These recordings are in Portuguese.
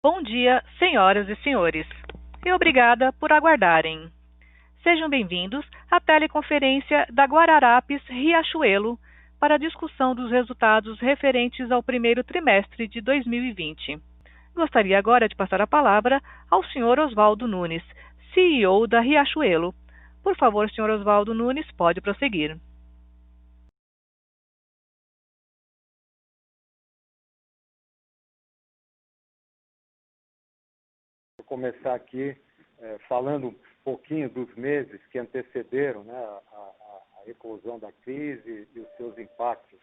Bom dia, senhoras e senhores, e obrigada por aguardarem. Sejam bem-vindos à teleconferência da Guararapes Riachuelo para a discussão dos resultados referentes ao primeiro trimestre de 2020. Gostaria agora de passar a palavra ao Sr. Oswaldo Nunes, CEO da Riachuelo. Por favor, Sr. Oswaldo Nunes, pode prosseguir. Vou começar aqui falando um pouquinho dos meses que antecederam, né, a eclosão da crise e os seus impactos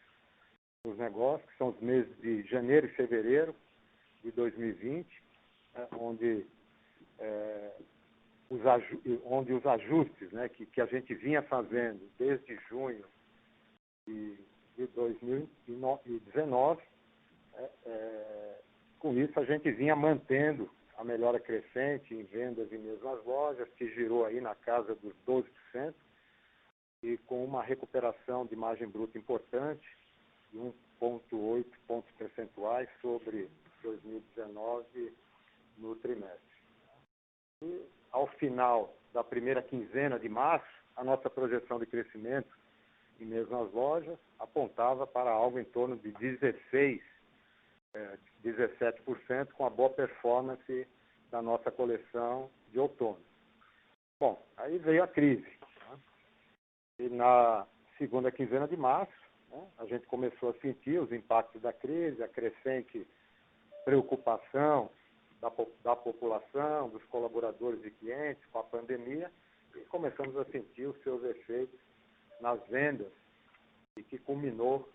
nos negócios, que são os meses de janeiro e fevereiro de 2020, né, onde os ajustes, né, que a gente vinha fazendo desde junho de 2019, com isso a gente vinha mantendo a melhora crescente em vendas e mesmo as lojas, que girou aí na casa dos 12%, e com uma recuperação de margem bruta importante, de 1,8 pontos percentuais sobre 2019 no trimestre. E ao final da primeira quinzena de março, a nossa projeção de crescimento em mesmo as lojas apontava para algo em torno de 17%, com a boa performance da nossa coleção de outono. Bom, aí veio a crise, né? E na segunda quinzena de março, né, a gente começou a sentir os impactos da crise, a crescente preocupação da população, dos colaboradores e clientes com a pandemia, e começamos a sentir os seus efeitos nas vendas, e que culminou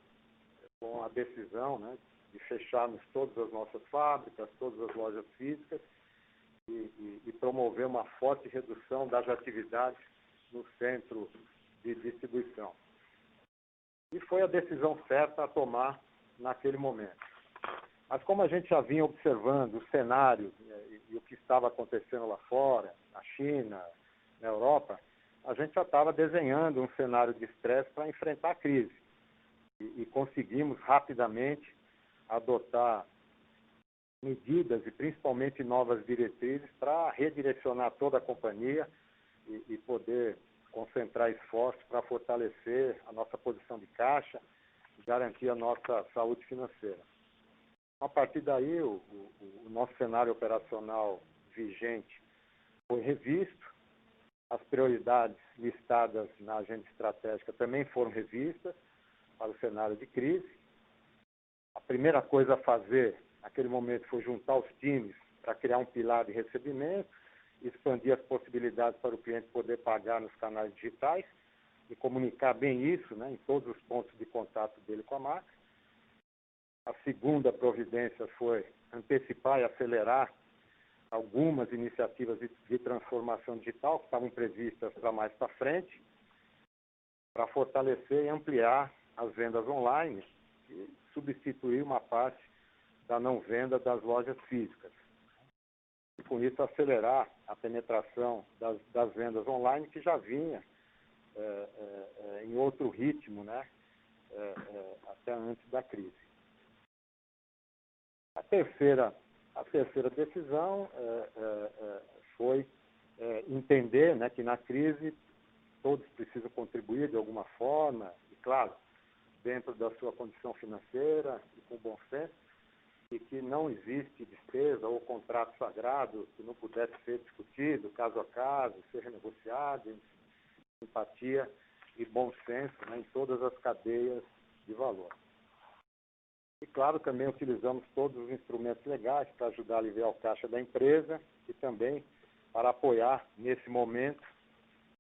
com a decisão, né, de fecharmos todas as nossas fábricas, todas as lojas físicas e promover uma forte redução das atividades no centro de distribuição. E foi a decisão certa a tomar naquele momento. Mas como a gente já vinha observando o cenário, né, e o que estava acontecendo lá fora, na China, na Europa, a gente já estava desenhando um cenário de estresse para enfrentar a crise. E conseguimos rapidamente adotar medidas e principalmente novas diretrizes para redirecionar toda a companhia e poder concentrar esforços para fortalecer a nossa posição de caixa e garantir a nossa saúde financeira. A partir daí, o nosso cenário operacional vigente foi revisto, as prioridades listadas na agenda estratégica também foram revistas para o cenário de crise. A primeira coisa a fazer naquele momento foi juntar os times para criar um pilar de recebimento, expandir as possibilidades para o cliente poder pagar nos canais digitais e comunicar bem isso, né, em todos os pontos de contato dele com a marca. A segunda providência foi antecipar e acelerar algumas iniciativas de transformação digital que estavam previstas para mais para frente, para fortalecer e ampliar as vendas online e substituir uma parte da não venda das lojas físicas. E com isso acelerar a penetração das vendas online, que já vinha em outro ritmo, né, até antes da crise. A terceira decisão foi entender, né, que na crise todos precisam contribuir de alguma forma, e claro, dentro da sua condição financeira e com bom senso, e que não existe despesa ou contrato sagrado que não pudesse ser discutido caso a caso, ser renegociado, empatia e bom senso, né, em todas as cadeias de valor. E, claro, também utilizamos todos os instrumentos legais para ajudar a aliviar o caixa da empresa e também para apoiar, nesse momento,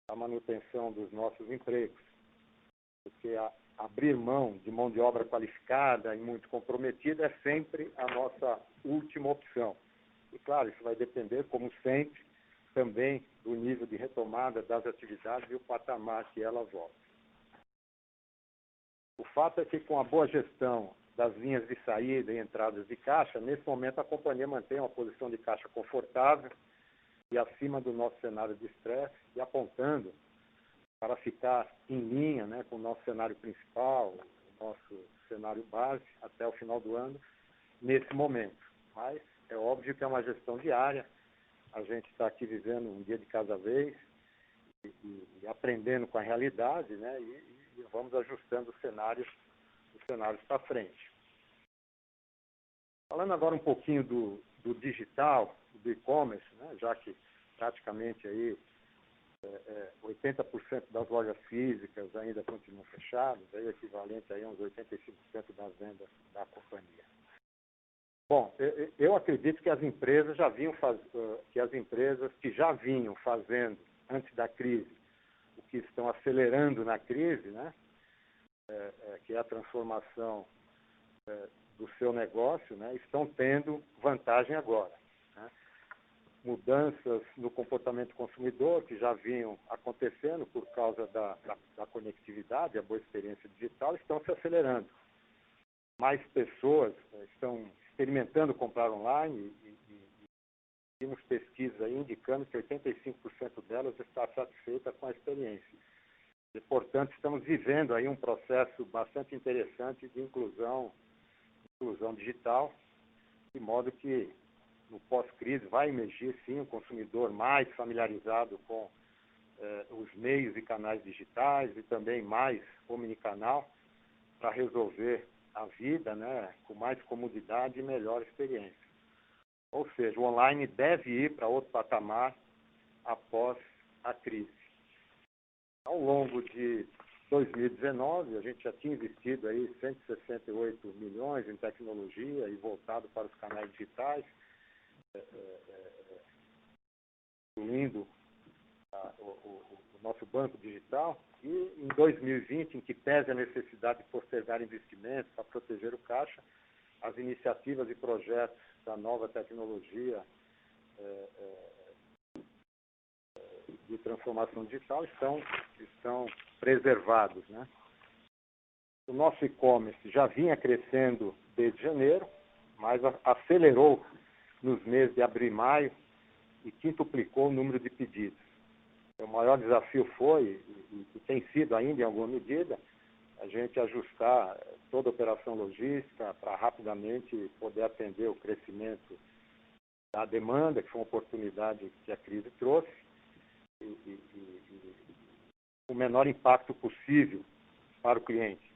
a manutenção dos nossos empregos. Porque abrir mão de obra qualificada e muito comprometida é sempre a nossa última opção. E, claro, isso vai depender, como sempre, também do nível de retomada das atividades e o patamar que elas voltam. O fato é que, com a boa gestão das linhas de saída e entradas de caixa, nesse momento a companhia mantém uma posição de caixa confortável e acima do nosso cenário de estresse e apontando para ficar em linha, né, com o nosso cenário principal, o nosso cenário base, até o final do ano, nesse momento. Mas É óbvio que é uma gestão diária, a gente está aqui vivendo um dia de cada vez e aprendendo com a realidade, né? E vamos ajustando os cenários para frente. Falando agora um pouquinho do digital, do e-commerce, né? Já que praticamente aí 80% das lojas físicas ainda continuam fechadas, aí equivalente aí a uns 85% das vendas da companhia. Bom, eu acredito que as empresas que já vinham fazendo antes da crise, o que estão acelerando na crise, né? Que é a transformação do seu negócio, né? Estão tendo vantagem agora, né? Mudanças no comportamento do consumidor que já vinham acontecendo por causa da conectividade, a boa experiência digital, estão se acelerando. Mais pessoas estão experimentando comprar online e temos pesquisas aí indicando que 85% delas está satisfeita com a experiência. E, portanto, estamos vivendo aí um processo bastante interessante de inclusão digital, de modo que no pós-crise vai emergir, sim, um consumidor mais familiarizado com os meios e canais digitais e também mais omnicanal para resolver a vida, né, com mais comodidade e melhor experiência. Ou seja, o online deve ir para outro patamar após a crise. Ao longo de 2019, a gente já tinha investido aí 168 milhões em tecnologia e voltado para os canais digitais, incluindo o nosso banco digital. E em 2020, em que pese a necessidade de postergar investimentos para proteger o caixa, as iniciativas e projetos da nova tecnologia de transformação digital estão preservados, né? O nosso e-commerce já vinha crescendo desde janeiro, mas acelerou nos meses de abril e maio e quintuplicou o número de pedidos. O maior desafio foi, e tem sido ainda em alguma medida, a gente ajustar toda a operação logística para rapidamente poder atender o crescimento da demanda, que foi uma oportunidade que a crise trouxe, e o menor impacto possível para o cliente.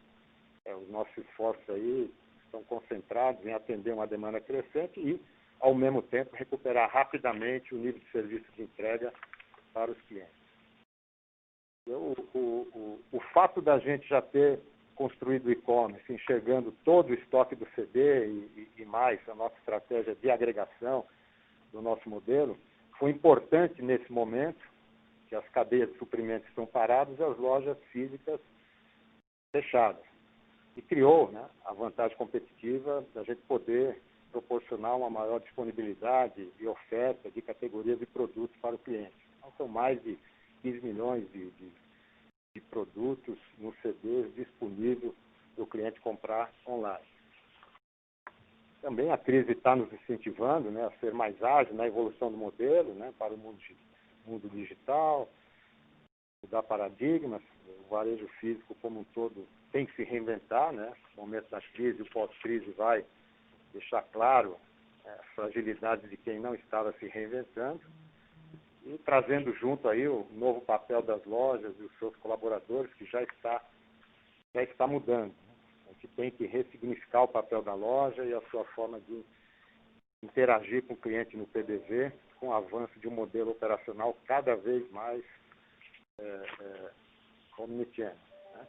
Os nossos esforços aí estão concentrados em atender uma demanda crescente e, ao mesmo tempo, recuperar rapidamente o nível de serviço de entrega para os clientes. O fato da gente já ter construído o e-commerce, enxergando todo o estoque do CD e mais a nossa estratégia de agregação do nosso modelo, foi importante nesse momento, que as cadeias de suprimentos estão paradas e as lojas físicas fechadas. E criou, né, a vantagem competitiva da gente poder proporcionar uma maior disponibilidade e oferta de categorias de produtos para o cliente. Então, são mais de 15 milhões de produtos nos CDs disponíveis para o cliente comprar online. Também a crise está nos incentivando, né, a ser mais ágil na evolução do modelo, né, para o mundo digital, mudar paradigmas. O varejo físico como um todo tem que se reinventar, né? O momento da crise, o pós-crise vai deixar claro a fragilidade de quem não estava se reinventando e trazendo junto aí o novo papel das lojas e os seus colaboradores, que já está mudando. A gente tem que ressignificar o papel da loja e a sua forma de interagir com o cliente no PDV, com o avanço de um modelo operacional cada vez mais omnichannel, né?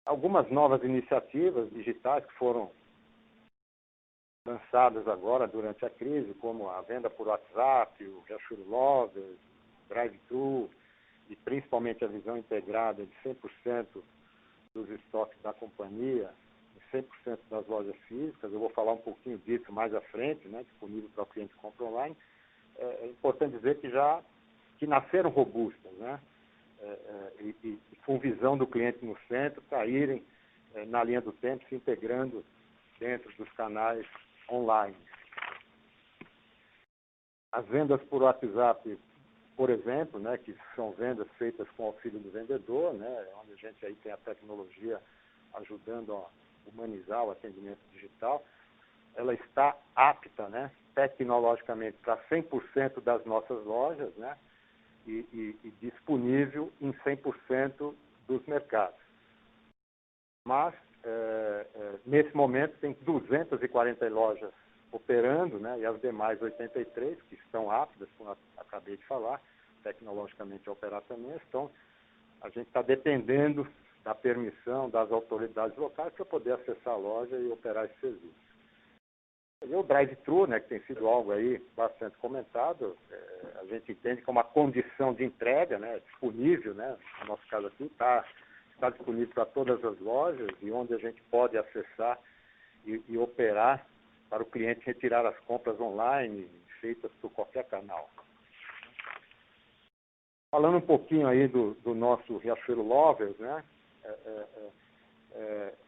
Algumas novas iniciativas digitais que foram lançadas agora durante a crise, como a venda por WhatsApp, o Riachuelo Lovers, Drive-Thru e principalmente a visão integrada de 100% dos estoques da companhia, 100% das lojas físicas. Eu vou falar um pouquinho disso mais à frente, né, disponível para o cliente que compra online. É importante dizer que nasceram robustas, né, e com visão do cliente no centro, para irem na linha do tempo, se integrando dentro dos canais online. As vendas por WhatsApp, por exemplo, né, que são vendas feitas com auxílio do vendedor, né, onde a gente aí tem a tecnologia ajudando a humanizar o atendimento digital, ela está apta, né, tecnologicamente para 100% das nossas lojas, né? E disponível em 100% dos mercados. Mas, nesse momento, tem 240 lojas operando, né? E as demais 83, que estão aptas, como eu acabei de falar, tecnologicamente a operar também, a gente está dependendo da permissão das autoridades locais para poder acessar a loja e operar esse serviço. E o drive-thru, né, que tem sido algo aí bastante comentado, a gente entende que é uma condição de entrega, né, disponível, né, no nosso caso aqui, está disponível para todas as lojas e onde a gente pode acessar e operar para o cliente retirar as compras online feitas por qualquer canal. Falando um pouquinho aí do nosso Riachuelo Lovers, né,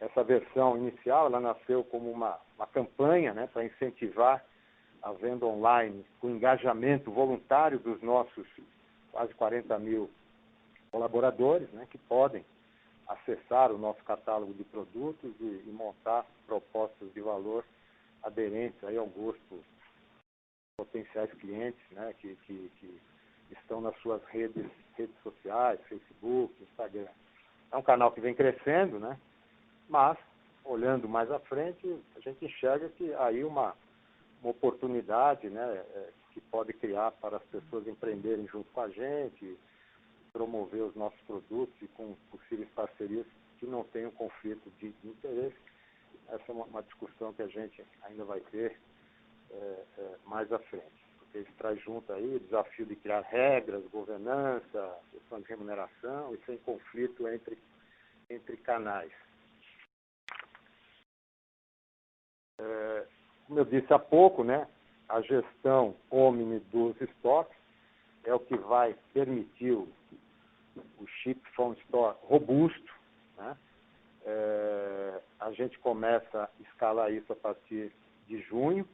essa versão inicial, ela nasceu como uma campanha, né, para incentivar a venda online com engajamento voluntário dos nossos quase 40 mil colaboradores, né, que podem acessar o nosso catálogo de produtos e montar propostas de valor aderentes aí ao gosto dos potenciais clientes, né, que estão nas suas redes sociais, Facebook, Instagram. É um canal que vem crescendo, né? Mas, olhando mais à frente, a gente enxerga que aí uma oportunidade, né, que pode criar para as pessoas empreenderem junto com a gente, promover os nossos produtos e com possíveis parcerias que não tenham conflito de interesse. Essa é uma discussão que a gente ainda vai ter mais à frente. Porque isso traz junto aí o desafio de criar regras, governança, questão de remuneração e sem conflito entre canais. Como eu disse há pouco, né, a gestão omni dos estoques é o que vai permitir o Ship from Store robusto, né? A gente começa a escalar isso a partir de junho,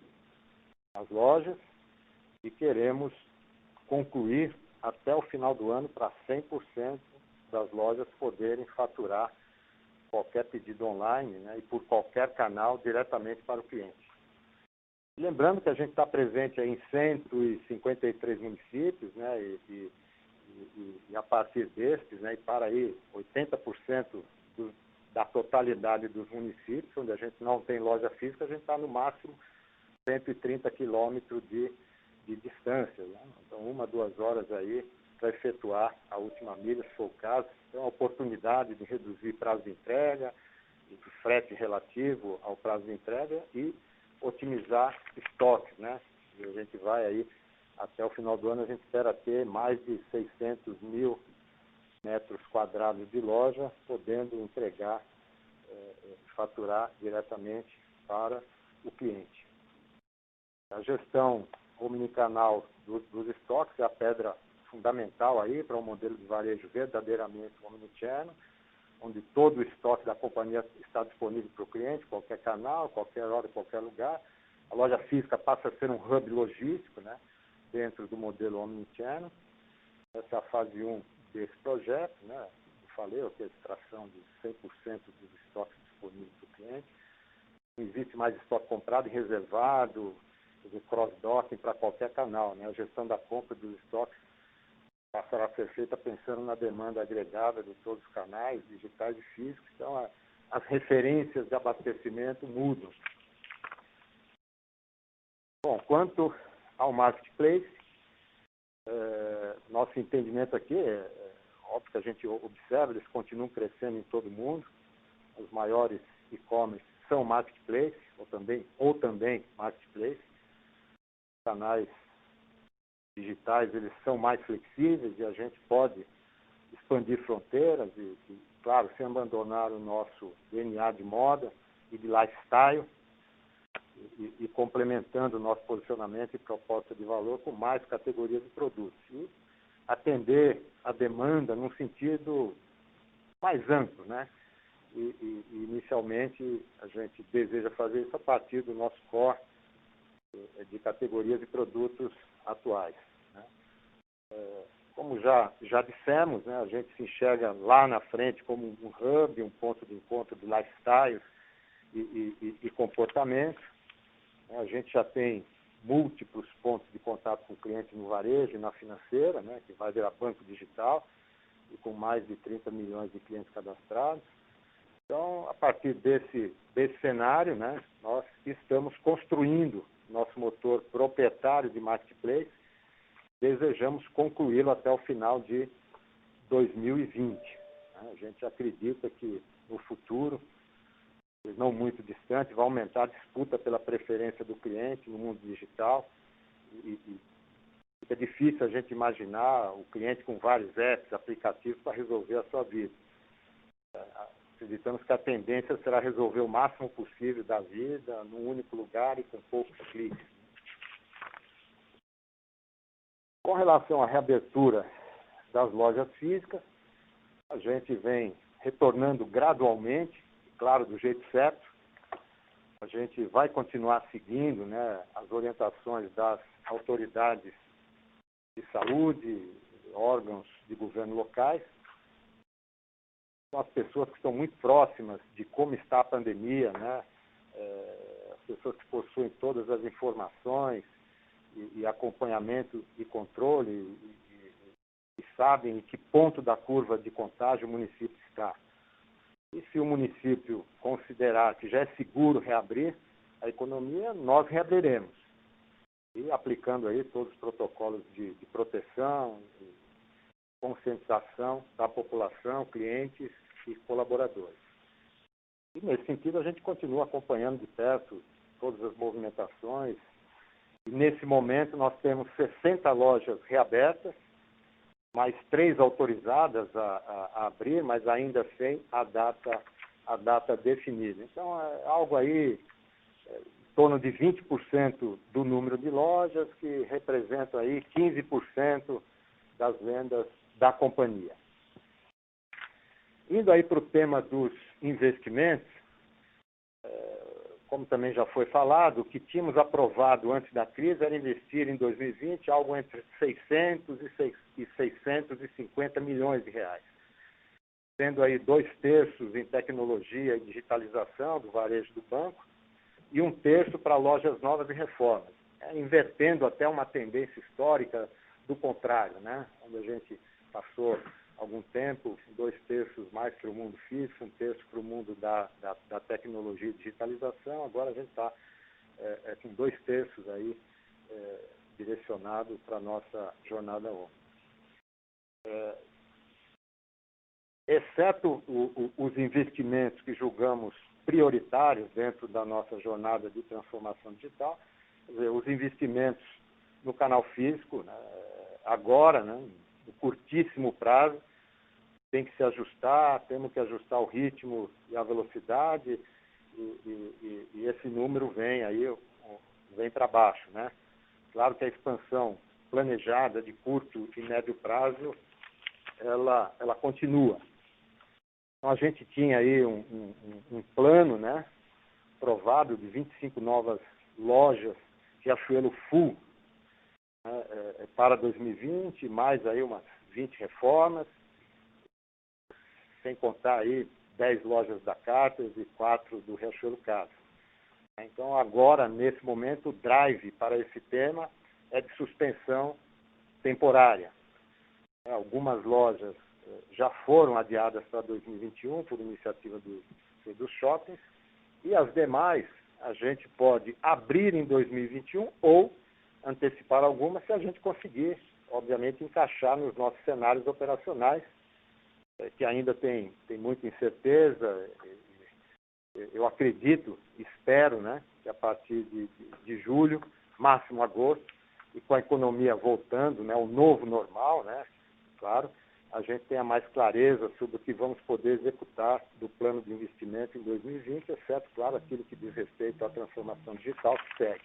nas lojas, e queremos concluir até o final do ano para 100% das lojas poderem faturar qualquer pedido online, né, e por qualquer canal diretamente para o cliente. Lembrando que a gente está presente aí em 153 municípios, né, e a partir destes, né, e para aí 80% da totalidade dos municípios, onde a gente não tem loja física, a gente está no máximo 130 quilômetros de distância, né? Então 1 a 2 horas aí para efetuar a última milha, se for o caso. Então, a oportunidade de reduzir prazo de entrega, de frete relativo ao prazo de entrega e otimizar estoques, né? E a gente vai aí, até o final do ano, a gente espera ter mais de 600 mil metros quadrados de loja, podendo entregar, faturar diretamente para o cliente. A gestão omnicanal dos estoques é a pedra fundamental aí para um modelo de varejo verdadeiramente omnichannel, onde todo o estoque da companhia está disponível para o cliente, qualquer canal, qualquer hora, qualquer lugar. A loja física passa a ser um hub logístico, né, dentro do modelo omnichannel. Essa é a fase 1 desse projeto, né? Eu falei, que é a extração de 100% dos estoques disponíveis para o cliente. Não existe mais estoque comprado e reservado, cross-docking para qualquer canal, né? A gestão da compra dos estoques passará a ser feita pensando na demanda agregada de todos os canais, digitais e físicos. Então, as referências de abastecimento mudam. Bom, quanto ao marketplace, nosso entendimento aqui óbvio que a gente observa, eles continuam crescendo em todo o mundo. Os maiores e-commerce são marketplace, ou também marketplace. Canais digitais, eles são mais flexíveis e a gente pode expandir fronteiras e claro, sem abandonar o nosso DNA de moda e de lifestyle e complementando o nosso posicionamento e proposta de valor com mais categorias de produtos. E atender a demanda num sentido mais amplo, né? E inicialmente a gente deseja fazer isso a partir do nosso core de categorias de produtos atuais, né? Como já dissemos, né, a gente se enxerga lá na frente como um hub, um ponto de encontro de lifestyle e comportamento. A gente já tem múltiplos pontos de contato com o cliente no varejo e na financeira, né, que vai virar banco digital, e com mais de 30 milhões de clientes cadastrados. Então, a partir desse cenário, né, nós estamos construindo nosso motor proprietário de marketplace, desejamos concluí-lo até o final de 2020. A gente acredita que no futuro, não muito distante, vai aumentar a disputa pela preferência do cliente no mundo digital e fica difícil a gente imaginar o cliente com vários apps, aplicativos para resolver a sua vida. Acreditamos que a tendência será resolver o máximo possível da vida num único lugar e com poucos cliques. Com relação à reabertura das lojas físicas, a gente vem retornando gradualmente, claro, do jeito certo. A gente vai continuar seguindo, né, as orientações das autoridades de saúde, órgãos de governo locais. São as pessoas que estão muito próximas de como está a pandemia, né? As pessoas que possuem todas as informações e acompanhamento e controle e sabem em que ponto da curva de contágio o município está. E se o município considerar que já é seguro reabrir a economia, nós reabriremos. E aplicando aí todos os protocolos de proteção, de conscientização da população, clientes e colaboradores. E nesse sentido a gente continua acompanhando de perto todas as movimentações. E nesse momento nós temos 60 lojas reabertas, mais 3 autorizadas a abrir, mas ainda sem a data definida. Então, é algo aí em torno de 20% do número de lojas, que representa aí 15% das vendas da companhia. Indo aí para o tema dos investimentos, como também já foi falado, o que tínhamos aprovado antes da crise era investir em 2020 algo entre 600 e 650 milhões de reais, sendo aí 2/3 em tecnologia e digitalização do varejo do banco e 1/3 para lojas novas e reformas, invertendo até uma tendência histórica do contrário, né? Onde a gente passou algum tempo, 2/3 mais para o mundo físico, 1/3 para o mundo da tecnologia e digitalização. Agora a gente está com 2/3 aí direcionado para a nossa jornada OMNI. Exceto os investimentos que julgamos prioritários dentro da nossa jornada de transformação digital, quer dizer, os investimentos no canal físico, né, agora, né, no curtíssimo prazo, tem que se ajustar, temos que ajustar o ritmo e a velocidade, e esse número vem para baixo, né? Claro que a expansão planejada de curto e médio prazo, ela continua. Então, a gente tinha aí um plano, né, provável de 25 novas lojas Riachuelo Full, né, para 2020, mais aí umas 20 reformas, sem contar aí 10 lojas da Carter e 4 do Riachuelo Casa. Então, agora, nesse momento, o drive para esse tema é de suspensão temporária. Algumas lojas já foram adiadas para 2021 por iniciativa dos shoppings, e as demais a gente pode abrir em 2021 ou antecipar algumas se a gente conseguir, obviamente, encaixar nos nossos cenários operacionais, que ainda tem muita incerteza. Eu acredito, espero, né, que a partir de julho, máximo agosto, e com a economia voltando, né, o novo normal, né, claro, a gente tenha mais clareza sobre o que vamos poder executar do plano de investimento em 2020, exceto, claro, aquilo que diz respeito à transformação digital que segue.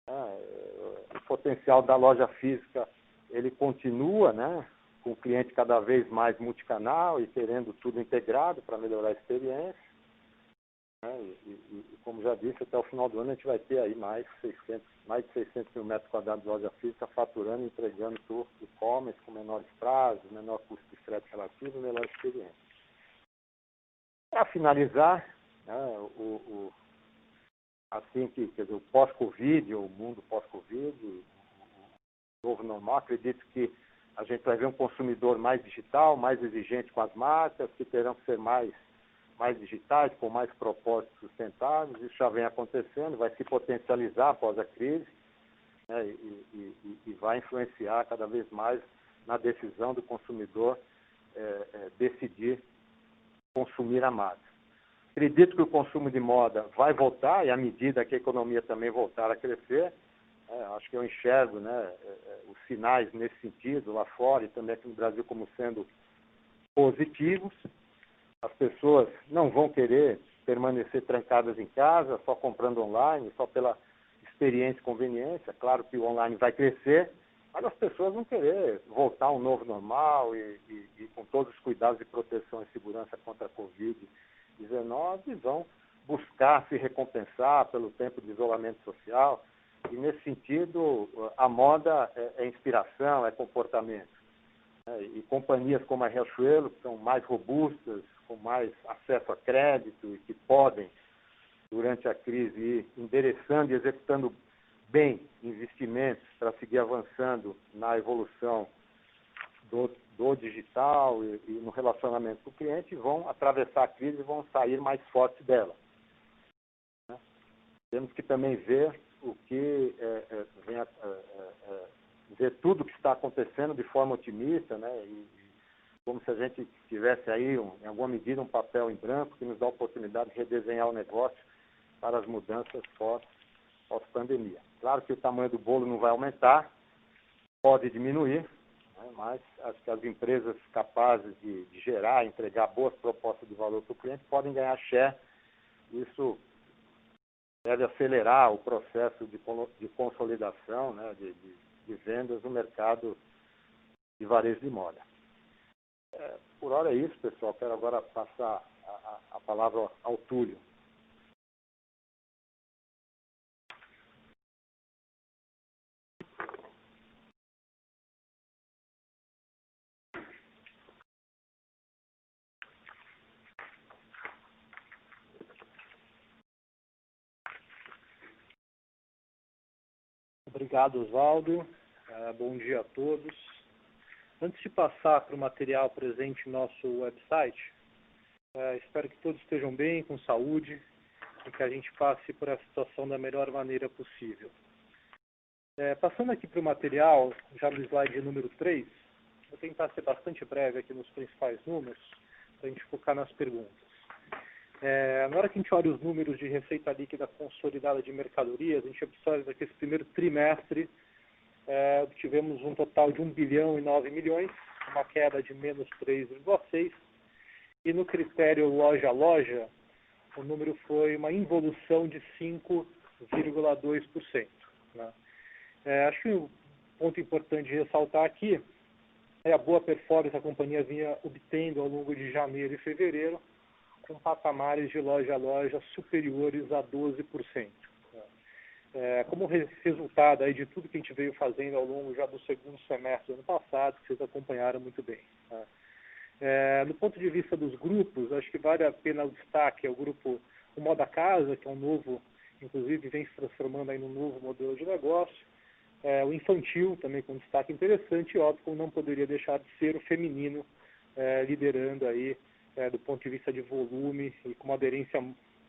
O potencial da loja física, ele continua, né, com o cliente cada vez mais multicanal e querendo tudo integrado para melhorar a experiência. E como já disse, até o final do ano a gente vai ter aí mais de 600 mil metros quadrados de loja física faturando e entregando por e-commerce com menores prazos, menor custo de frete relativo e melhor experiência. Para finalizar, né, assim que, quer dizer, o pós-Covid, o mundo pós-Covid, o novo normal, acredito que a gente vai ver um consumidor mais digital, mais exigente com as marcas, que terão que ser mais digitais, com mais propósitos sustentáveis. Isso já vem acontecendo, vai se potencializar após a crise, né, e vai influenciar cada vez mais na decisão do consumidor decidir consumir a marca. Acredito que o consumo de moda vai voltar, e à medida que a economia também voltar a crescer, acho que eu enxergo, né, os sinais nesse sentido lá fora e também aqui no Brasil como sendo positivos. As pessoas não vão querer permanecer trancadas em casa, só comprando online, só pela experiência e conveniência. Claro que o online vai crescer, mas as pessoas vão querer voltar a um novo normal e com todos os cuidados de proteção e segurança contra a Covid-19, vão buscar se recompensar pelo tempo de isolamento social. E, nesse sentido, a moda é inspiração, é comportamento. E companhias como a Riachuelo, que são mais robustas, com mais acesso a crédito e que podem, durante a crise, ir endereçando e executando bem investimentos para seguir avançando na evolução do digital e no relacionamento com o cliente, vão atravessar a crise e vão sair mais fortes dela. Temos que também ver o que ver tudo o que está acontecendo de forma otimista, né? E como se a gente tivesse aí, em alguma medida, um papel em branco que nos dá a oportunidade de redesenhar o negócio para as mudanças pós-pandemia. Claro que o tamanho do bolo não vai aumentar, pode diminuir, né? Mas acho que as empresas capazes de gerar, entregar boas propostas de valor para o cliente podem ganhar share. Isso deve acelerar o processo de consolidação, né, de vendas no mercado de varejo de moda. Por hora é isso, pessoal. Quero agora passar a palavra ao Túlio. Obrigado, Oswaldo. Bom dia a todos. Antes de passar para o material presente no nosso website, espero que todos estejam bem, com saúde, e que a gente passe por essa situação da melhor maneira possível. Passando aqui para o material, já no slide número 3, vou tentar ser bastante breve aqui nos principais números, para a gente focar nas perguntas. Na hora que a gente olha os números de receita líquida consolidada de mercadorias, a gente observa que esse primeiro trimestre obtivemos um total de 1 bilhão e 9 milhões, uma queda de menos 3,6%, e no critério loja a loja, o número foi uma involução de 5,2%. Né? Acho que um ponto importante de ressaltar aqui é a boa performance que a companhia vinha obtendo ao longo de janeiro e fevereiro, com patamares de loja a loja superiores a 12%. Como resultado aí de tudo que a gente veio fazendo ao longo já do segundo semestre do ano passado, que vocês acompanharam muito bem. No ponto de vista dos grupos, acho que vale a pena o destaque ao grupo O Moda Casa, que é um novo, inclusive vem se transformando aí num novo modelo de negócio. O infantil também com destaque interessante, e óbvio, como não poderia deixar de ser o feminino, liderando aí do ponto de vista de volume e com uma aderência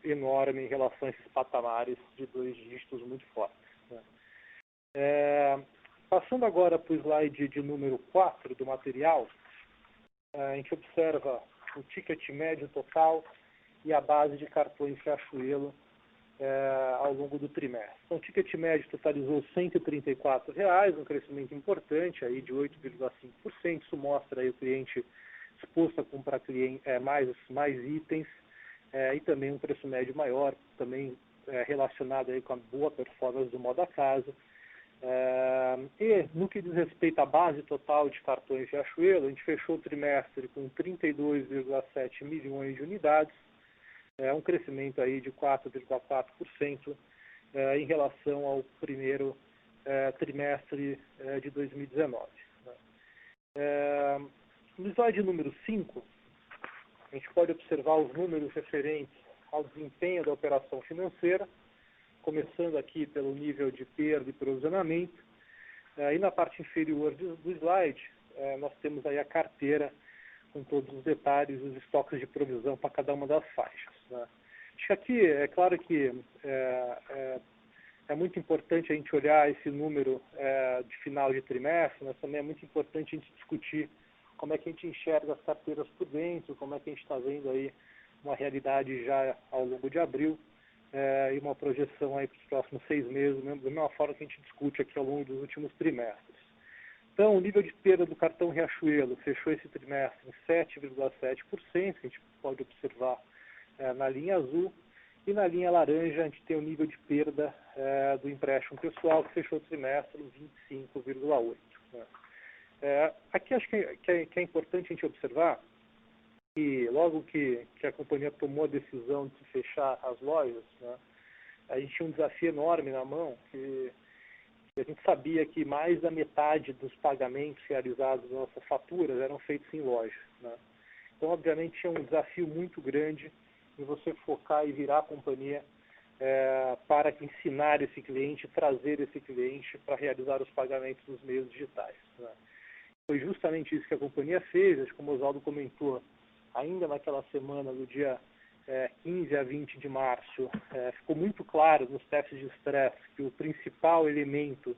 enorme em relação a esses patamares de 2 dígitos muito fortes. Né? Passando agora para o slide de número 4 do material, a gente observa o ticket médio total e a base de cartões Riachuelo ao longo do trimestre. Então, o ticket médio totalizou R$ 134, um crescimento importante aí de 8,5%. Isso mostra aí o cliente disposto a comprar mais itens e também um preço médio maior, também relacionado aí com a boa performance do Moda Casa. E no que diz respeito à base total de cartões Riachuelo, a gente fechou o trimestre com 32,7 milhões de unidades, um crescimento aí de 4,4% em relação ao primeiro trimestre de 2019. No slide número 5, a gente pode observar os números referentes ao desempenho da operação financeira. começando aqui pelo nível de perda e provisionamento. E na parte inferior do slide, nós temos aí a carteira com todos os detalhes, os estoques de provisão para cada uma das faixas, né? Acho que aqui, é claro que é muito importante a gente olhar esse número de final de trimestre, mas também é muito importante a gente discutir como é que a gente enxerga as carteiras por dentro, como é que a gente está vendo aí uma realidade já ao longo de abril e uma projeção aí para os próximos 6 meses, da mesma forma que a gente discute aqui ao longo dos últimos trimestres. Então, o nível de perda do cartão Riachuelo fechou esse trimestre em 7,7%, que a gente pode observar na linha azul, e na linha laranja a gente tem o nível de perda do empréstimo pessoal, que fechou o trimestre em 25,8%. Né? Aqui acho que é importante a gente observar que logo que a companhia tomou a decisão de fechar as lojas, né, a gente tinha um desafio enorme na mão, que a gente sabia que mais da metade dos pagamentos realizados nas nossas faturas eram feitos em loja, né? Então, obviamente, tinha um desafio muito grande em você focar e virar a companhia para ensinar esse cliente, trazer esse cliente para realizar os pagamentos nos meios digitais, né? Foi justamente isso que a companhia fez, acho que como o Oswaldo comentou, ainda naquela semana, do dia 15 a 20 de março, ficou muito claro nos testes de estresse que o principal elemento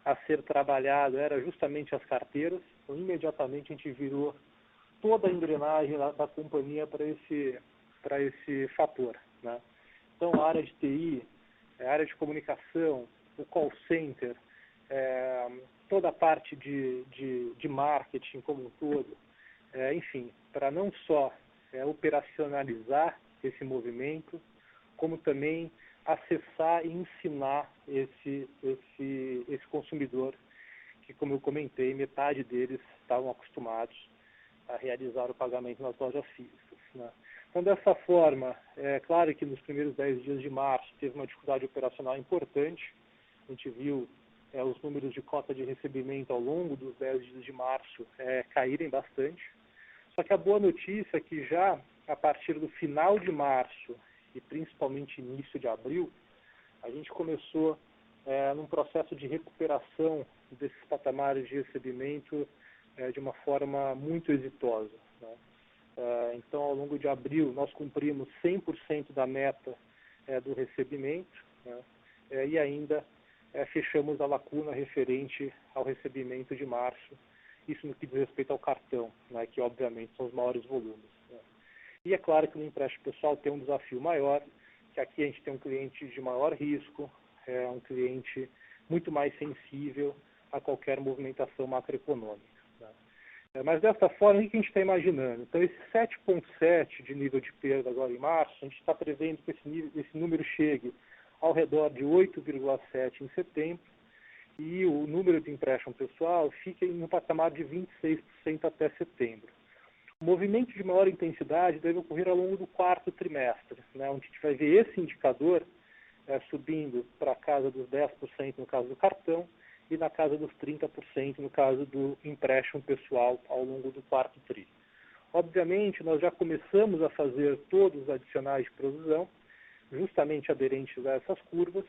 a ser trabalhado era justamente as carteiras. Então, imediatamente a gente virou toda a engrenagem da companhia para esse fator, né? Então, a área de TI, a área de comunicação, o call center, toda a parte de marketing como um todo, enfim, para não só operacionalizar esse movimento, como também acessar e ensinar esse consumidor, que, como eu comentei, metade deles estavam acostumados a realizar o pagamento nas lojas físicas, né? Então, dessa forma, é claro que nos primeiros 10 dias de março teve uma dificuldade operacional importante. A gente viu os números de cota de recebimento ao longo dos 10 dias de março caírem bastante. Só que a boa notícia é que já a partir do final de março e principalmente início de abril, a gente começou num processo de recuperação desses patamares de recebimento de uma forma muito exitosa, né? Então, ao longo de abril, nós cumprimos 100% da meta do recebimento, né? E ainda fechamos a lacuna referente ao recebimento de março, isso no que diz respeito ao cartão, né, que obviamente são os maiores volumes, né? E é claro que no empréstimo pessoal tem um desafio maior, que aqui a gente tem um cliente de maior risco, um cliente muito mais sensível a qualquer movimentação macroeconômica, né? Mas dessa forma, o que a gente está imaginando? Então, esse 7,7 de nível de perda agora em março, a gente está prevendo que esse número chegue ao redor de 8,7 em setembro, e o número de empréstimo pessoal fica em um patamar de 26% até setembro. O movimento de maior intensidade deve ocorrer ao longo do quarto trimestre, né, onde a gente vai ver esse indicador subindo para a casa dos 10% no caso do cartão e na casa dos 30% no caso do empréstimo pessoal ao longo do quarto tri. Obviamente, nós já começamos a fazer todos os adicionais de provisão, justamente aderentes a essas curvas,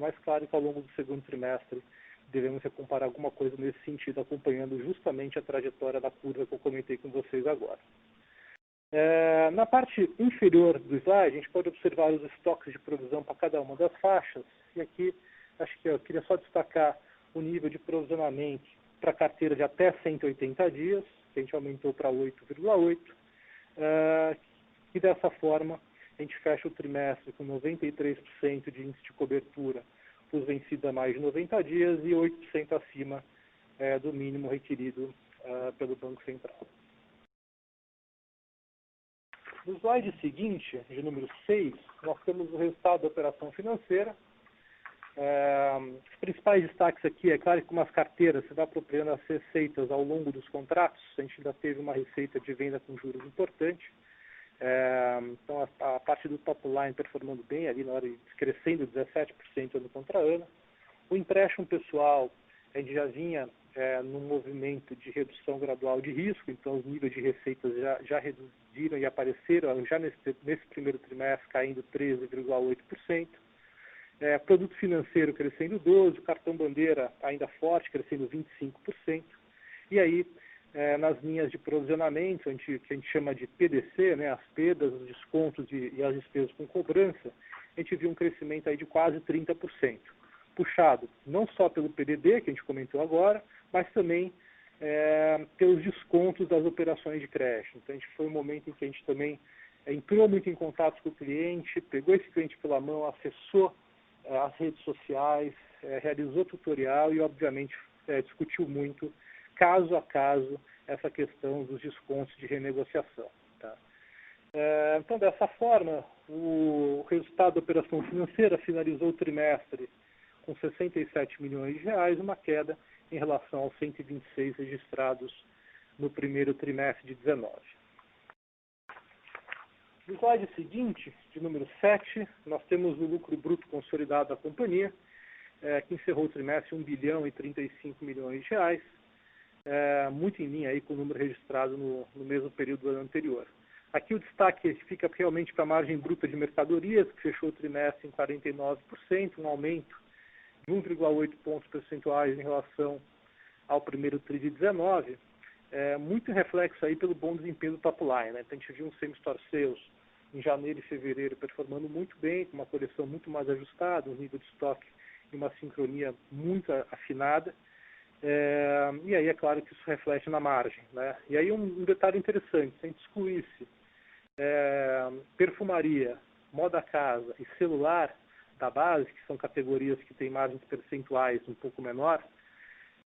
mas claro que ao longo do segundo trimestre devemos comparar alguma coisa nesse sentido, acompanhando justamente a trajetória da curva que eu comentei com vocês agora. Na parte inferior do slide, a gente pode observar os estoques de provisão para cada uma das faixas, e aqui acho que eu queria só destacar o nível de provisionamento para carteira de até 180 dias, que a gente aumentou para 8,8, e dessa forma a gente fecha o trimestre com 93% de índice de cobertura para os vencidos a mais de 90 dias e 8% acima do mínimo requerido pelo Banco Central. No slide seguinte, de número 6, nós temos o resultado da operação financeira. Os principais destaques aqui, é claro que como as carteiras se dá apropriando as receitas ao longo dos contratos, a gente ainda teve uma receita de venda com juros importante. Então, a parte do top line performando bem, ali na hora de crescendo 17% ano contra ano. O empréstimo pessoal, a gente já vinha num movimento de redução gradual de risco, então os níveis de receitas já reduziram e apareceram já nesse primeiro trimestre caindo 13,8%. Produto financeiro crescendo 12%, cartão bandeira ainda forte, crescendo 25%. E aí, nas linhas de provisionamento, que a gente chama de PDC, né, as perdas, os descontos e as despesas com cobrança, a gente viu um crescimento aí de quase 30%, puxado não só pelo PDD, que a gente comentou agora, mas também pelos descontos das operações de crédito. Então, foi um momento em que a gente também entrou muito em contato com o cliente, pegou esse cliente pela mão, acessou as redes sociais, realizou tutorial e, obviamente, discutiu muito, caso a caso, essa questão dos descontos de renegociação. Tá? Então, dessa forma, o resultado da operação financeira finalizou o trimestre com 67 milhões de reais, uma queda em relação aos 126 registrados no primeiro trimestre de 19. No slide seguinte, de número 7, nós temos o lucro bruto consolidado da companhia, que encerrou o trimestre em 1 bilhão e 35 milhões de reais, muito em linha aí com o número registrado no mesmo período do ano anterior. Aqui o destaque fica realmente para a margem bruta de mercadorias, que fechou o trimestre em 49%, um aumento de 1,8 pontos percentuais em relação ao primeiro TRI de 19, muito reflexo aí pelo bom desempenho do top line, né? Então, a gente viu um same-store sales em janeiro e fevereiro performando muito bem, com uma coleção muito mais ajustada, um nível de estoque e uma sincronia muito afinada. E aí é claro que isso reflete na margem, né? E aí um detalhe interessante, se a gente excluísse perfumaria, moda casa e celular da base, que são categorias que têm margens percentuais um pouco menor,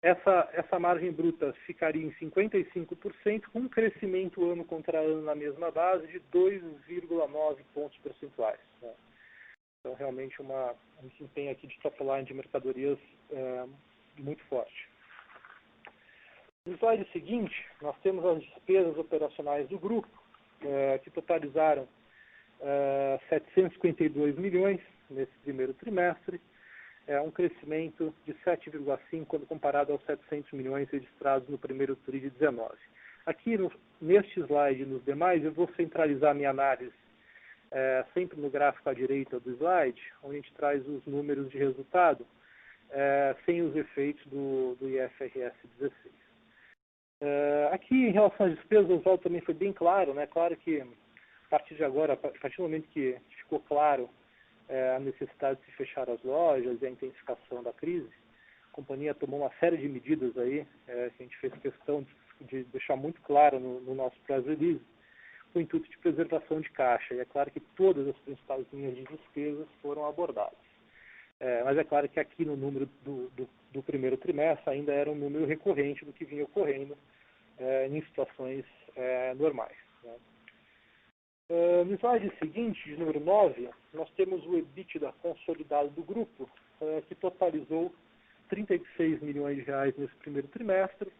essa margem bruta ficaria em 55%, com um crescimento ano contra ano na mesma base de 2,9 pontos percentuais. Né? Então, realmente, um desempenho aqui de top line de mercadorias muito forte. No slide seguinte, nós temos as despesas operacionais do grupo, que totalizaram 752 milhões nesse primeiro trimestre, um crescimento de 7,5% quando comparado aos 700 milhões registrados no primeiro TRI de 19. Aqui, neste slide e nos demais, eu vou centralizar a minha análise sempre no gráfico à direita do slide, onde a gente traz os números de resultado, sem os efeitos do IFRS 16. Aqui, em relação às despesas, o Oswaldo também foi bem claro, né? Claro que, a partir de agora, a partir do momento que ficou claro a necessidade de se fechar as lojas e a intensificação da crise, a companhia tomou uma série de medidas aí, que a gente fez questão de deixar muito claro no nosso press release, com o intuito de preservação de caixa. E é claro que todas as principais linhas de despesas foram abordadas. Mas é claro que aqui no número do primeiro trimestre ainda era um número recorrente do que vinha ocorrendo em situações normais. Né? No slide seguinte, de número 9, nós temos o EBITDA consolidado do grupo, que totalizou 36 milhões de reais nesse primeiro trimestre,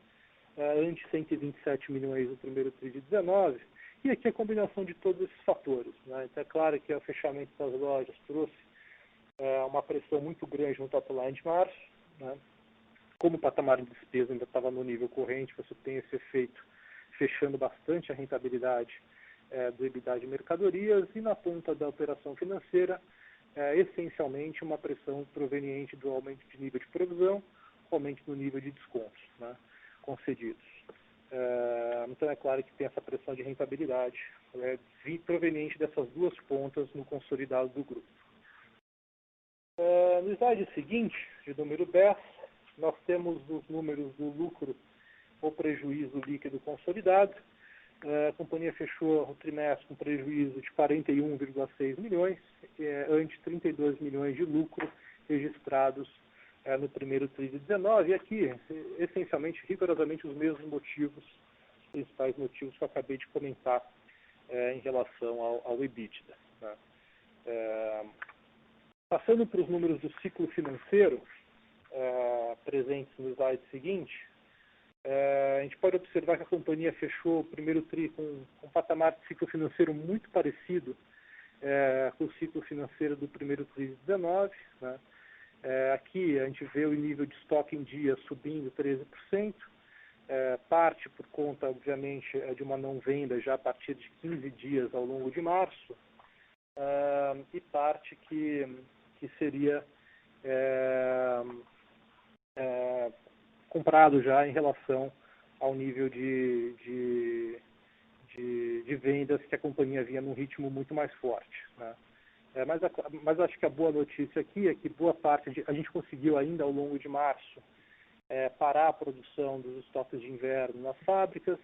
ante 127 milhões no primeiro TRI de 19, e aqui a combinação de todos esses fatores. Né? Então é claro que o fechamento das lojas trouxe uma pressão muito grande no top line de março, né? Como o patamar de despesa ainda estava no nível corrente, você tem esse efeito fechando bastante a rentabilidade do EBITDA de mercadorias, e na ponta da operação financeira, essencialmente uma pressão proveniente do aumento de nível de provisão, aumento no nível de descontos, né, concedidos. Então é claro que tem essa pressão de rentabilidade proveniente dessas duas pontas no consolidado do grupo. No slide seguinte, de número 10, nós temos os números do lucro ou prejuízo líquido consolidado. A companhia fechou o trimestre com prejuízo de 41,6 milhões, ante 32 milhões de lucro registrados no primeiro TRI de 19. E aqui, essencialmente, rigorosamente os mesmos motivos, os principais motivos que eu acabei de comentar em relação ao EBITDA. Né? Passando para os números do ciclo financeiro, presentes no slide seguinte, a gente pode observar que a companhia fechou o primeiro TRI com um patamar de ciclo financeiro muito parecido com o ciclo financeiro do primeiro TRI de 19. Né? Aqui a gente vê o nível de estoque em dia subindo 13%, parte por conta, obviamente, de uma não venda já a partir de 15 dias ao longo de março, e parte que que seria comprado já em relação ao nível de vendas que a companhia vinha num ritmo muito mais forte, né? Mas acho que a boa notícia aqui é que boa parte a gente conseguiu ainda ao longo de março parar a produção dos estoques de inverno nas fábricas.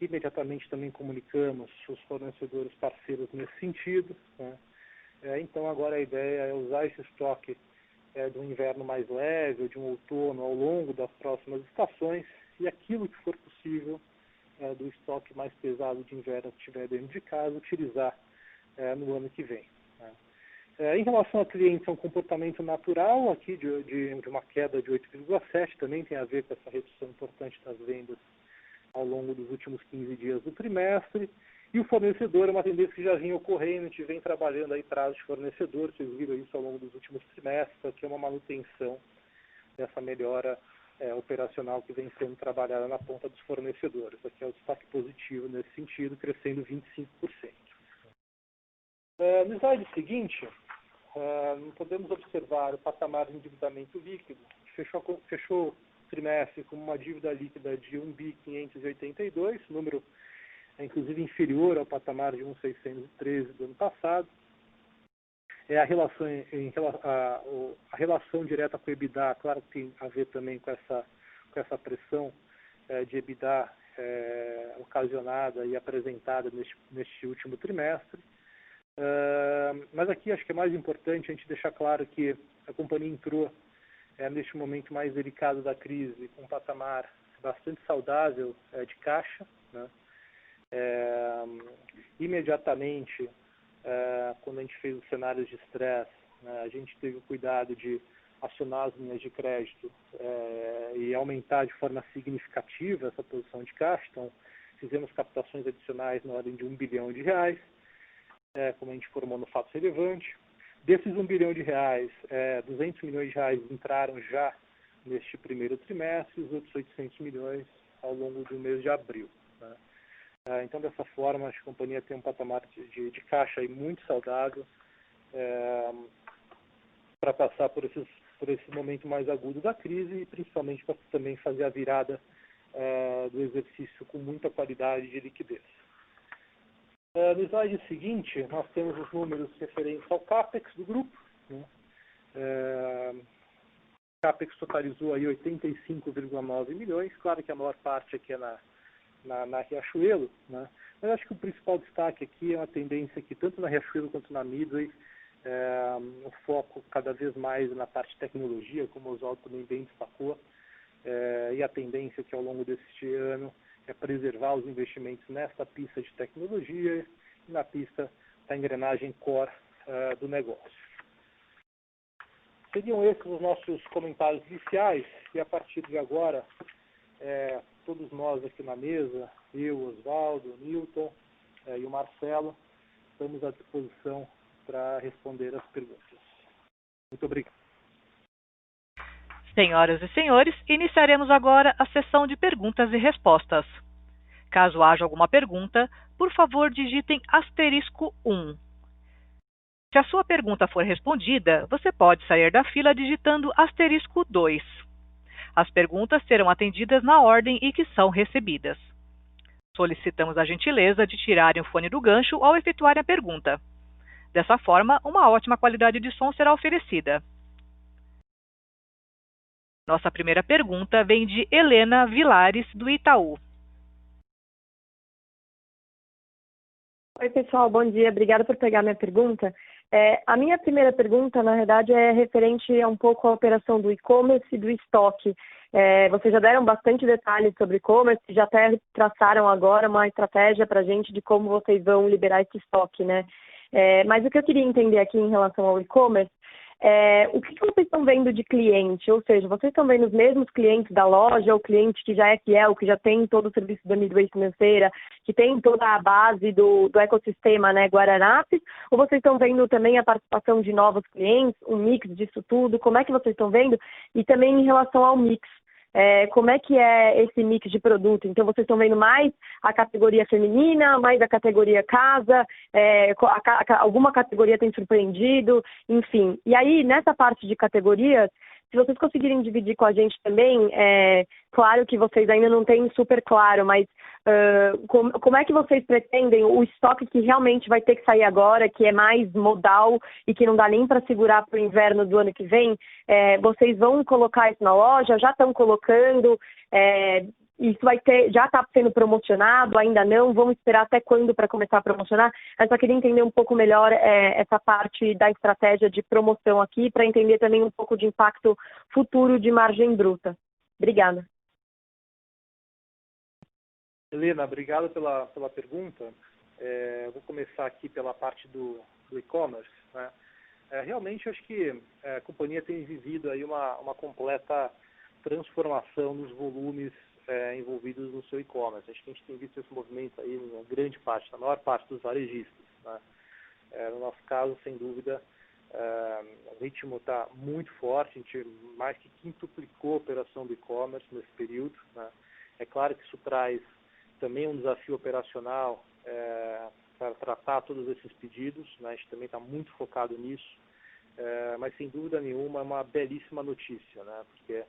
Imediatamente também comunicamos os fornecedores parceiros nesse sentido, né? Então agora a ideia é usar esse estoque de um inverno mais leve, ou de um outono ao longo das próximas estações, e aquilo que for possível do estoque mais pesado de inverno que estiver dentro de casa, utilizar no ano que vem, né? Em relação a clientes, é um comportamento natural aqui de uma queda de 8,7, também tem a ver com essa redução importante das vendas ao longo dos últimos 15 dias do trimestre. E o fornecedor é uma tendência que já vinha ocorrendo, a gente vem trabalhando aí prazo de fornecedor, vocês viram isso ao longo dos últimos trimestres, que é uma manutenção dessa melhora operacional que vem sendo trabalhada na ponta dos fornecedores. Aqui é o destaque positivo nesse sentido, crescendo 25%. No slide seguinte, podemos observar o patamar de endividamento líquido, que fechou o trimestre com uma dívida líquida de 1.582 bi, número inclusive inferior ao patamar de 1.613 do ano passado. A relação direta com o EBITDA, claro que tem a ver também com essa pressão de EBITDA ocasionada e apresentada neste último trimestre. Mas aqui acho que é mais importante a gente deixar claro que a companhia entrou neste momento mais delicado da crise com um patamar bastante saudável de caixa, né? Imediatamente, quando a gente fez os cenários de estresse, a gente teve o cuidado de acionar as linhas de crédito e aumentar de forma significativa essa posição de caixa. Então, fizemos captações adicionais na ordem de R$1 bilhão, como a gente informou no Fato Relevante. Desses R$1 bilhão, R$200 milhões entraram já neste primeiro trimestre, e os outros 800 milhões ao longo do mês de abril, né? Então, dessa forma, a companhia tem um patamar de caixa aí muito saudável para passar por esse momento mais agudo da crise e principalmente para também fazer a virada do exercício com muita qualidade de liquidez. No slide seguinte, nós temos os números referentes ao CAPEX do grupo, né? O CAPEX totalizou aí 85,9 milhões, claro que a maior parte aqui é na Riachuelo, né? Mas acho que o principal destaque aqui é uma tendência que tanto na Riachuelo quanto na Midway, o foco cada vez mais na parte de tecnologia, como o Oswaldo também bem destacou, e a tendência que ao longo deste ano é preservar os investimentos nesta pista de tecnologia e na pista da engrenagem core do negócio. Seriam esses os nossos comentários iniciais e a partir de agora, todos nós aqui na mesa, eu, Oswaldo, o Newton e o Marcelo, estamos à disposição para responder as perguntas. Muito obrigado. Senhoras e senhores, iniciaremos agora a sessão de perguntas e respostas. Caso haja alguma pergunta, por favor digitem *1. Se a sua pergunta for respondida, você pode sair da fila digitando *2. As perguntas serão atendidas na ordem em que são recebidas. Solicitamos a gentileza de tirarem o fone do gancho ao efetuarem a pergunta. Dessa forma, uma ótima qualidade de som será oferecida. Nossa primeira pergunta vem de Helena Vilares, do Itaú. Oi, pessoal, bom dia. Obrigada por pegar minha pergunta. A minha primeira pergunta, na verdade, é referente a um pouco à operação do e-commerce e do estoque. Vocês já deram bastante detalhes sobre e-commerce, já até traçaram agora uma estratégia para a gente de como vocês vão liberar esse estoque, né? Mas o que eu queria entender aqui em relação ao e-commerce o que vocês estão vendo de cliente? Ou seja, vocês estão vendo os mesmos clientes da loja, o cliente que já é fiel, que já tem todo o serviço da Midway financeira, que tem toda a base do ecossistema, né, Guararapes? Ou vocês estão vendo também a participação de novos clientes, um mix disso tudo? Como é que vocês estão vendo? E também em relação ao mix, como é que é esse mix de produto? Então, vocês estão vendo mais a categoria feminina, mais a categoria casa, alguma categoria tem surpreendido, enfim. E aí, nessa parte de categorias, se vocês conseguirem dividir com a gente também, claro que vocês ainda não têm super claro, mas como é que vocês pretendem o estoque que realmente vai ter que sair agora, que é mais modal e que não dá nem para segurar para o inverno do ano que vem, vocês vão colocar isso na loja? Já estão colocando? Isso já está sendo promocionado? Ainda não? Vamos esperar até quando para começar a promocionar? Eu só queria entender um pouco melhor essa parte da estratégia de promoção aqui, para entender também um pouco de impacto futuro de margem bruta. Obrigada. Helena, obrigado pela pergunta. Eu vou começar aqui pela parte do e-commerce, né? Realmente, eu acho que a companhia tem vivido aí uma completa transformação nos volumes envolvidos no seu e-commerce. Acho que a gente tem visto esse movimento aí na grande parte, na maior parte dos varejistas, né? No nosso caso, sem dúvida, o ritmo está muito forte. A gente mais que quintuplicou a operação do e-commerce nesse período, né? É claro que isso traz também um desafio operacional para tratar todos esses pedidos, né? A gente também está muito focado nisso, mas sem dúvida nenhuma é uma belíssima notícia, né? Porque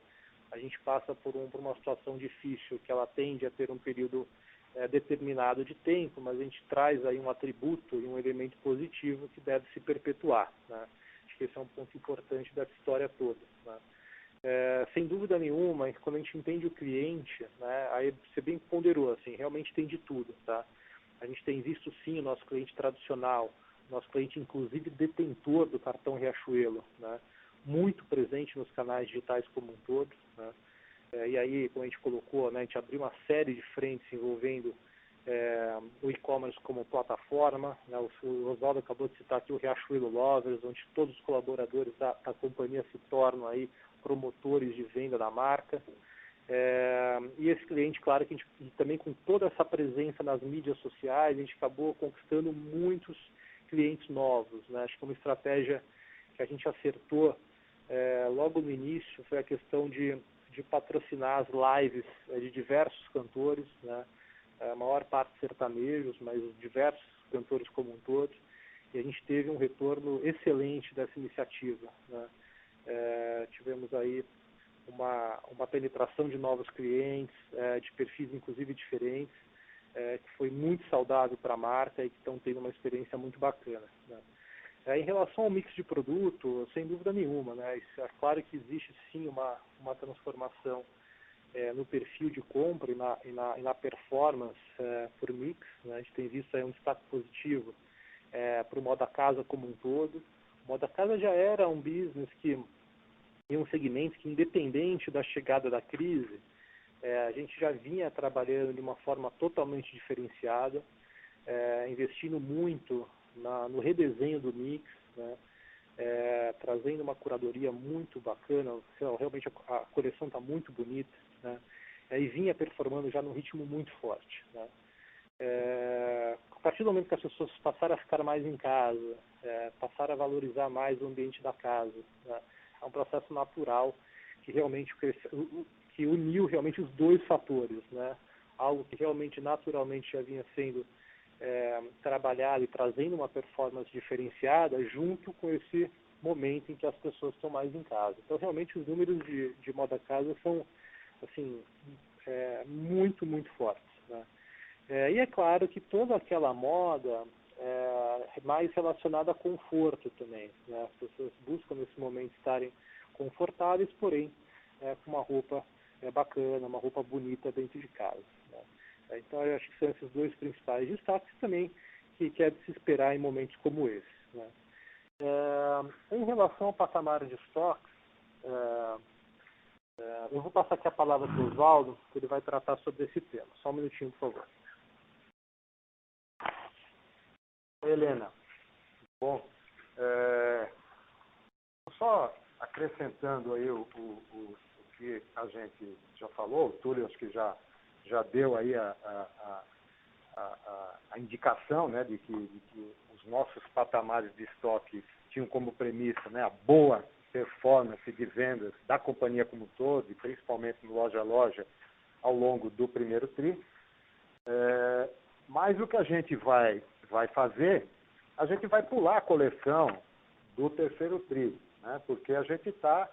a gente passa por uma situação difícil, que ela tende a ter um período determinado de tempo, mas a gente traz aí um atributo e um elemento positivo que deve se perpetuar, né? Acho que esse é um ponto importante dessa história toda, né? Sem dúvida nenhuma, quando a gente entende o cliente, né, aí você bem ponderou, assim, realmente tem de tudo, tá? A gente tem visto sim o nosso cliente tradicional, nosso cliente inclusive detentor do cartão Riachuelo, né, muito presente nos canais digitais como um todo, né? E aí, como a gente colocou, né, a gente abriu uma série de frentes envolvendo o e-commerce como plataforma, né? O Oswaldo acabou de citar aqui o Riachuelo Lovers, onde todos os colaboradores da companhia se tornam aí promotores de venda da marca. E esse cliente, claro, que a gente também, com toda essa presença nas mídias sociais, a gente acabou conquistando muitos clientes novos, né? Acho que uma estratégia que a gente acertou logo no início foi a questão de patrocinar as lives de diversos cantores, né? A maior parte sertanejos, mas diversos cantores como um todo, e a gente teve um retorno excelente dessa iniciativa, né? Tivemos aí uma penetração de novos clientes, de perfis inclusive diferentes, que foi muito saudável para a marca e que estão tendo uma experiência muito bacana, né? Em relação ao mix de produto, sem dúvida nenhuma, né? É claro que existe sim uma transformação no perfil de compra e na performance por mix, né? A gente tem visto aí um destaque positivo para o Moda Casa como um todo. O Moda Casa já era um business em um segmento que, independente da chegada da crise, a gente já vinha trabalhando de uma forma totalmente diferenciada, investindo muito no redesenho do mix, né? Trazendo uma curadoria muito bacana. Realmente a coleção está muito bonita, né? E vinha performando já num ritmo muito forte, né? A partir do momento que as pessoas passaram a ficar mais em casa, passaram a valorizar mais o ambiente da casa, né? É um processo natural que realmente que uniu realmente os dois fatores, né? Algo que realmente naturalmente já vinha sendo trabalhado e trazendo uma performance diferenciada junto com esse momento em que as pessoas estão mais em casa. Então, realmente, os números de Moda Casa são, assim, muito, muito fortes, né? E é claro que toda aquela moda é mais relacionada a conforto também, né? As pessoas buscam nesse momento estarem confortáveis, porém com uma roupa bacana, uma roupa bonita dentro de casa, né? Então eu acho que são esses dois principais destaques também que é de se esperar em momentos como esse, né? Em relação ao patamar de estoques, eu vou passar aqui a palavra para o Oswaldo, que ele vai tratar sobre esse tema. Só um minutinho, por favor. Helena, bom, só acrescentando aí o que a gente já falou, o Túlio acho que já deu aí a indicação, né, de que os nossos patamares de estoque tinham como premissa, né, a boa performance de vendas da companhia como um todo, e principalmente no loja a loja, ao longo do primeiro TRI. Mas o que a gente vai fazer, a gente vai pular a coleção do terceiro TRI, né? Porque a gente está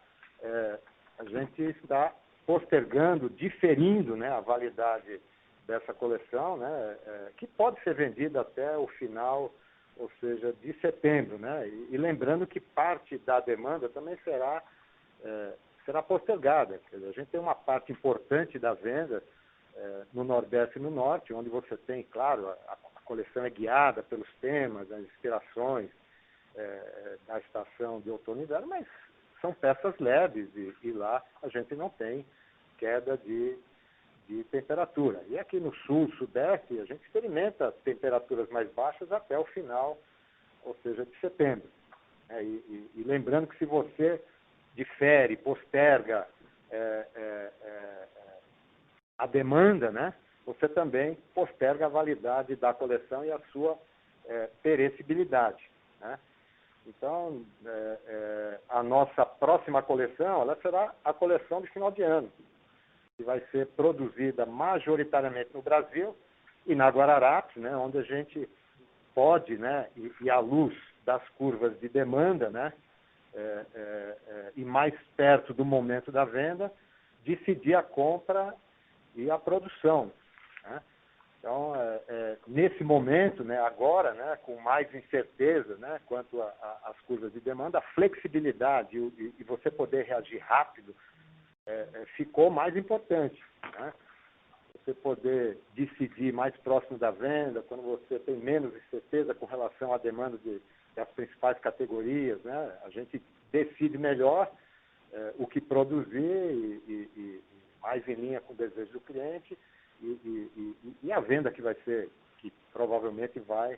postergando, diferindo, né, a validade dessa coleção, né, que pode ser vendida até o final, ou seja, de setembro, né? E lembrando que parte da demanda também será postergada. Quer dizer, a gente tem uma parte importante da venda no Nordeste e no Norte, onde você tem, claro, a coleção é guiada pelos temas, as inspirações da estação de outono e inverno, mas são peças leves e lá a gente não tem queda de temperatura. E aqui no sul, sudeste, a gente experimenta temperaturas mais baixas até o final, ou seja, de setembro. E lembrando que se você difere, posterga a demanda, né, você também posterga a validade da coleção e a sua perecibilidade, né? Então, a nossa próxima coleção, ela será a coleção de final de ano, que vai ser produzida majoritariamente no Brasil e na Guararapes, né, onde a gente pode, né, e à luz das curvas de demanda, né, e mais perto do momento da venda, decidir a compra e a produção, né? Então, nesse momento, né, agora, né, com mais incerteza, né, quanto às curvas de demanda, a flexibilidade e você poder reagir rápido ficou mais importante, né? Você poder decidir mais próximo da venda, quando você tem menos incerteza com relação à demanda das principais categorias, né? A gente decide melhor o que produzir e mais em linha com o desejo do cliente e a venda que provavelmente vai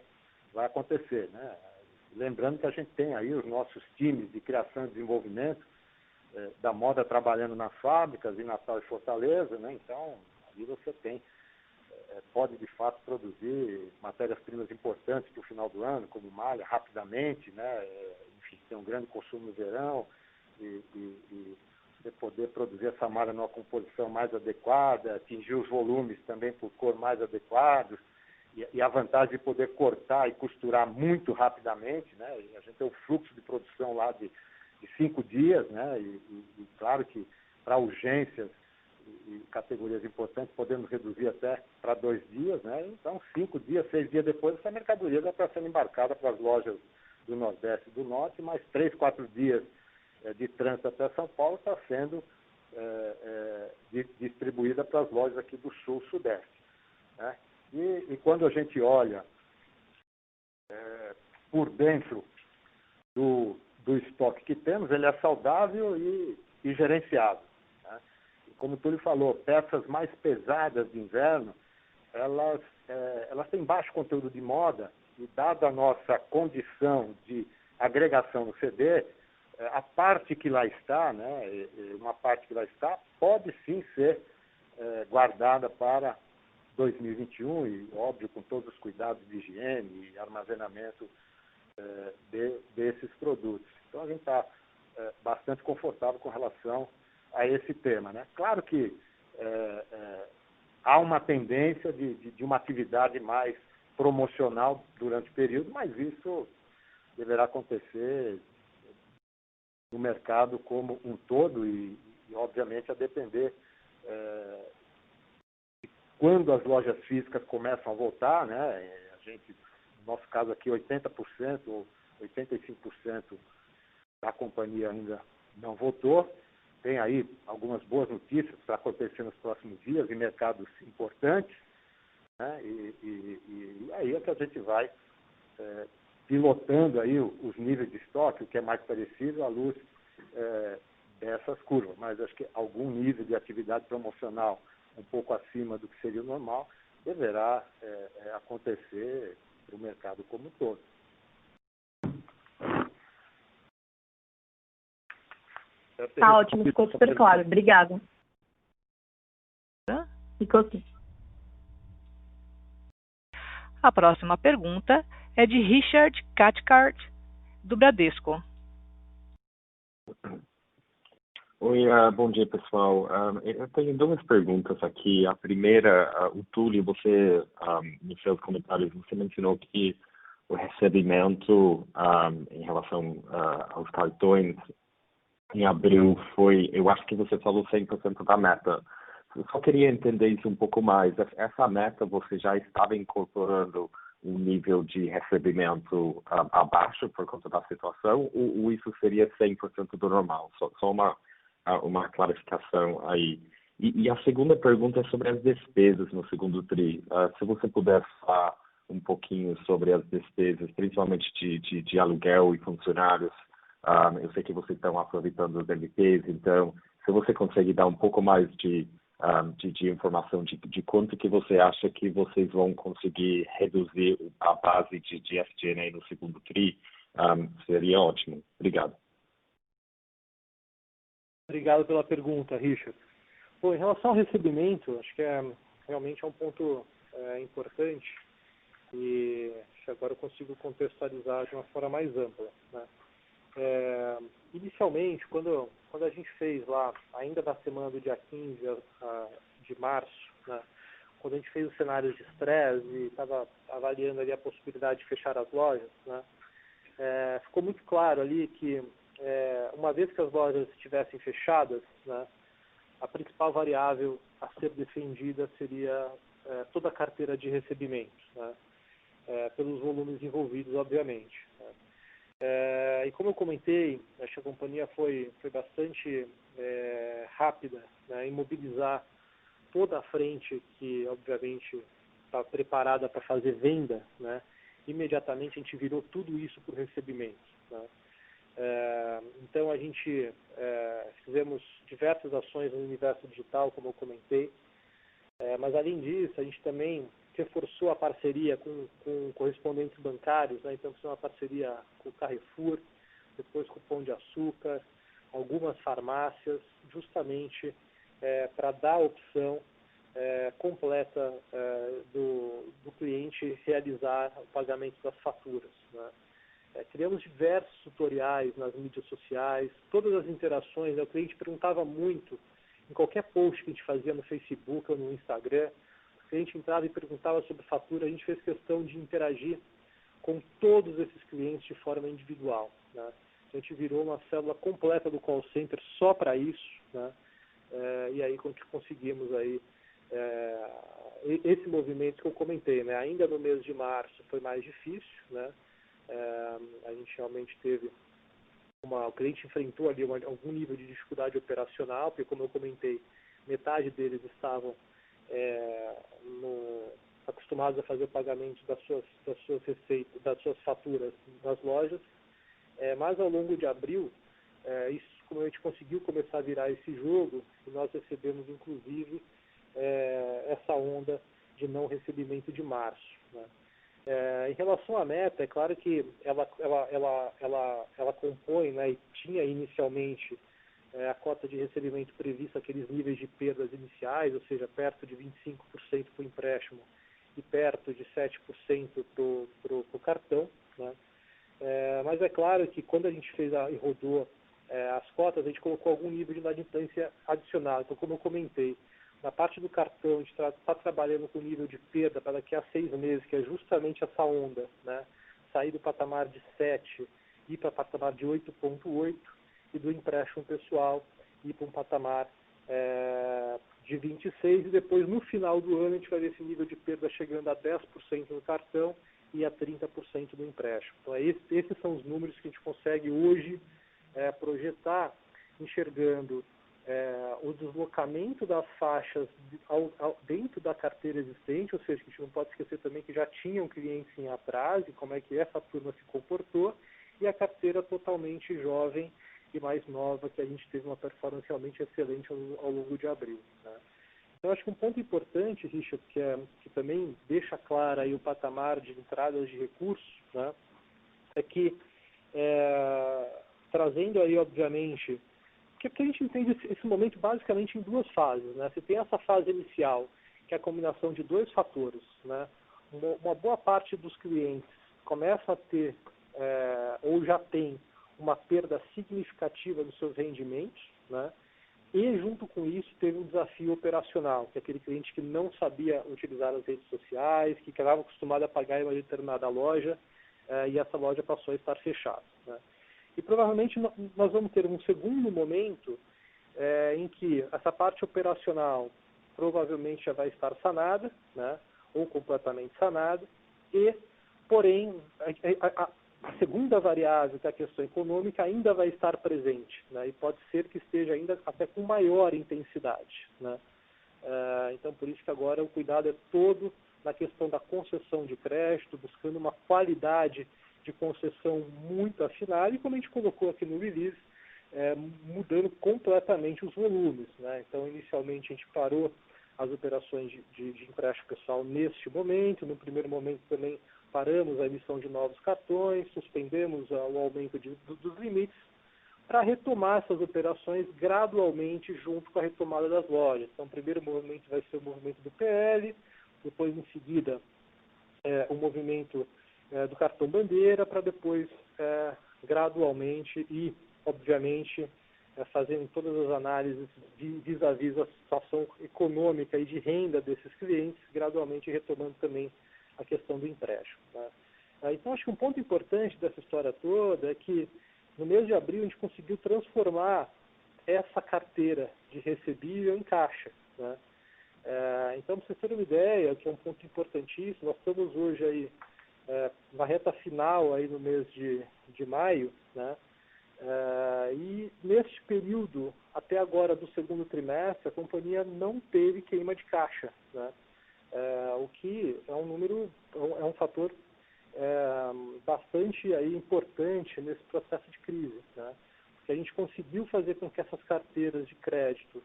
acontecer, né? Lembrando que a gente tem aí os nossos times de criação e desenvolvimento da moda trabalhando nas fábricas em Natal e Fortaleza, né? Então, ali você pode de fato produzir matérias-primas importantes para o final do ano, como malha, rapidamente, né? Enfim, tem um grande consumo no verão e você poder produzir essa malha numa composição mais adequada, atingir os volumes também por cor mais adequados e a vantagem de poder cortar e costurar muito rapidamente, né? E a gente tem um fluxo de produção lá de 5 dias, né? E claro que para urgências e categorias importantes podemos reduzir até para 2 dias, né? Então 5 dias, 6 dias depois essa mercadoria já está sendo embarcada para as lojas do Nordeste e do Norte, mais 3, 4 dias de trânsito até São Paulo está sendo distribuída para as lojas aqui do Sul, Sudeste, né? E quando a gente olha por dentro do estoque que temos, ele é saudável e gerenciado, né? E como o Túlio falou, peças mais pesadas de inverno, elas têm baixo conteúdo de moda e dada a nossa condição de agregação no CD, a parte que lá está, né, uma parte que lá está, pode sim ser guardada para 2021 e, óbvio, com todos os cuidados de higiene e armazenamento desses produtos. Então, a gente está bastante confortável com relação a esse tema, né? Claro que há uma tendência de uma atividade mais promocional durante o período, mas isso deverá acontecer no mercado como um todo e obviamente, a depender de quando as lojas físicas começam a voltar, né? A gente, no nosso caso aqui, 80% ou 85% da companhia ainda não voltou. Tem aí algumas boas notícias para acontecer nos próximos dias em mercados importantes, né? E aí é que a gente vai pilotando aí os níveis de estoque, o que é mais parecido à luz dessas curvas. Mas acho que algum nível de atividade promocional um pouco acima do que seria o normal deverá acontecer para o mercado como um todo. Tá ótimo, ficou super claro. Obrigada. Ficou sim. A próxima pergunta é de Richard Cathcart, do Bradesco. Oi, bom dia, pessoal. Eu tenho duas perguntas aqui. A primeira, o Túlio, você, nos seus comentários, você mencionou que o recebimento em relação aos cartões em abril foi, eu acho que você falou 100% da meta. Eu só queria entender isso um pouco mais. Essa meta você já estava incorporando um nível de recebimento abaixo por conta da situação, ou isso seria 100% do normal? Só uma clarificação aí. E a segunda pergunta é sobre as despesas no segundo TRI. Se você puder falar um pouquinho sobre as despesas, principalmente de aluguel e funcionários. Eu sei que vocês estão aproveitando os MPs, então, se você consegue dar um pouco mais de informação de quanto que você acha que vocês vão conseguir reduzir a base de SG&A no segundo TRI, seria ótimo. Obrigado. Obrigado pela pergunta, Richard. Bom, em relação ao recebimento, acho que realmente é um ponto importante e acho que agora eu consigo contextualizar de uma forma mais ampla, né? Inicialmente, quando a gente fez lá, ainda na semana do dia 15 de março, né, quando a gente fez os cenários de estresse e estava avaliando ali a possibilidade de fechar as lojas, né, ficou muito claro ali que uma vez que as lojas estivessem fechadas, né, a principal variável a ser defendida seria toda a carteira de recebimentos, né, pelos volumes envolvidos, obviamente, né. E como eu comentei, acho que a companhia foi bastante rápida, né, em mobilizar toda a frente que, obviamente, está preparada para fazer venda, né. Imediatamente a gente virou tudo isso por recebimento, né. Então a gente fizemos diversas ações no universo digital, como eu comentei, mas além disso a gente também reforçou a parceria com correspondentes bancários, né? Então fizemos uma parceria com o Carrefour, depois com o Pão de Açúcar, algumas farmácias, justamente para dar a opção completa do cliente realizar o pagamento das faturas, né? Criamos diversos tutoriais nas mídias sociais, todas as interações, né? O cliente perguntava muito, em qualquer post que a gente fazia no Facebook ou no Instagram, o cliente entrava e perguntava sobre fatura, a gente fez questão de interagir com todos esses clientes de forma individual, né? A gente virou uma célula completa do call center só para isso, né? E aí conseguimos aí esse movimento que eu comentei, né? Ainda no mês de março foi mais difícil, né? A gente realmente teve o cliente enfrentou ali algum nível de dificuldade operacional, porque como eu comentei, metade deles estavam acostumados a fazer o pagamento das suas receitas, das suas faturas nas lojas, mas ao longo de abril, isso, como a gente conseguiu começar a virar esse jogo, e nós recebemos inclusive essa onda de não recebimento de março, né? Em relação à meta, é claro que ela compõe, né, e tinha inicialmente a cota de recebimento prevista aqueles níveis de perdas iniciais, ou seja, perto de 25% para o empréstimo e perto de 7% para o cartão, né? Mas é claro que quando a gente fez e rodou as cotas, a gente colocou algum nível de inadimplência adicional. Então, como eu comentei, na parte do cartão, a gente está trabalhando com nível de perda para daqui a 6 meses, que é justamente essa onda, né? Sair do patamar de 7 e ir para o patamar de 8,8 e do empréstimo pessoal ir para um patamar de 26 e depois no final do ano a gente vai ver esse nível de perda chegando a 10% no cartão e a 30% no empréstimo. Então esses são os números que a gente consegue hoje projetar, enxergando o deslocamento das faixas dentro da carteira existente, ou seja, a gente não pode esquecer também que já tinham clientes em atraso e como é que essa turma se comportou, e a carteira totalmente jovem e mais nova, que a gente teve uma performance realmente excelente ao longo de abril, né? Então, acho que um ponto importante, Richard, que também deixa claro aí o patamar de entradas de recursos, né, é que, trazendo aí, obviamente, porque a gente entende esse momento basicamente em duas fases, né? Você tem essa fase inicial, que é a combinação de dois fatores, né? Uma boa parte dos clientes começa a ter, ou já tem, uma perda significativa dos seus rendimentos, né? E, junto com isso, teve um desafio operacional, que é aquele cliente que não sabia utilizar as redes sociais, que estava acostumado a pagar em uma determinada loja, e essa loja passou a estar fechada, né? E provavelmente nós vamos ter um segundo momento em que essa parte operacional provavelmente já vai estar sanada, né? Ou completamente sanada, e, porém, a segunda variável, que é a questão econômica, ainda vai estar presente, né? E pode ser que esteja ainda até com maior intensidade, né? Então, por isso que agora o cuidado é todo na questão da concessão de crédito, buscando uma qualidade de concessão muito afinada, e como a gente colocou aqui no release, mudando completamente os volumes, né? Então, inicialmente, a gente parou as operações de empréstimo pessoal neste momento. No primeiro momento também paramos a emissão de novos cartões, suspendemos o aumento dos limites, para retomar essas operações gradualmente junto com a retomada das lojas. Então, o primeiro movimento vai ser o movimento do PL, depois, em seguida, o movimento do cartão bandeira, para depois, gradualmente e, obviamente, fazendo todas as análises vis-à-vis a situação econômica e de renda desses clientes, gradualmente retomando também a questão do empréstimo, né? Então, acho que um ponto importante dessa história toda é que, no mês de abril, a gente conseguiu transformar essa carteira de recebível em caixa, né? Então, para vocês terem uma ideia, que é um ponto importantíssimo, nós estamos hoje aí na reta final aí no mês de maio, né? E neste período, até agora do segundo trimestre, a companhia não teve queima de caixa, né? O que é um número, é um fator bastante aí importante nesse processo de crise, né? Porque a gente conseguiu fazer com que essas carteiras de crédito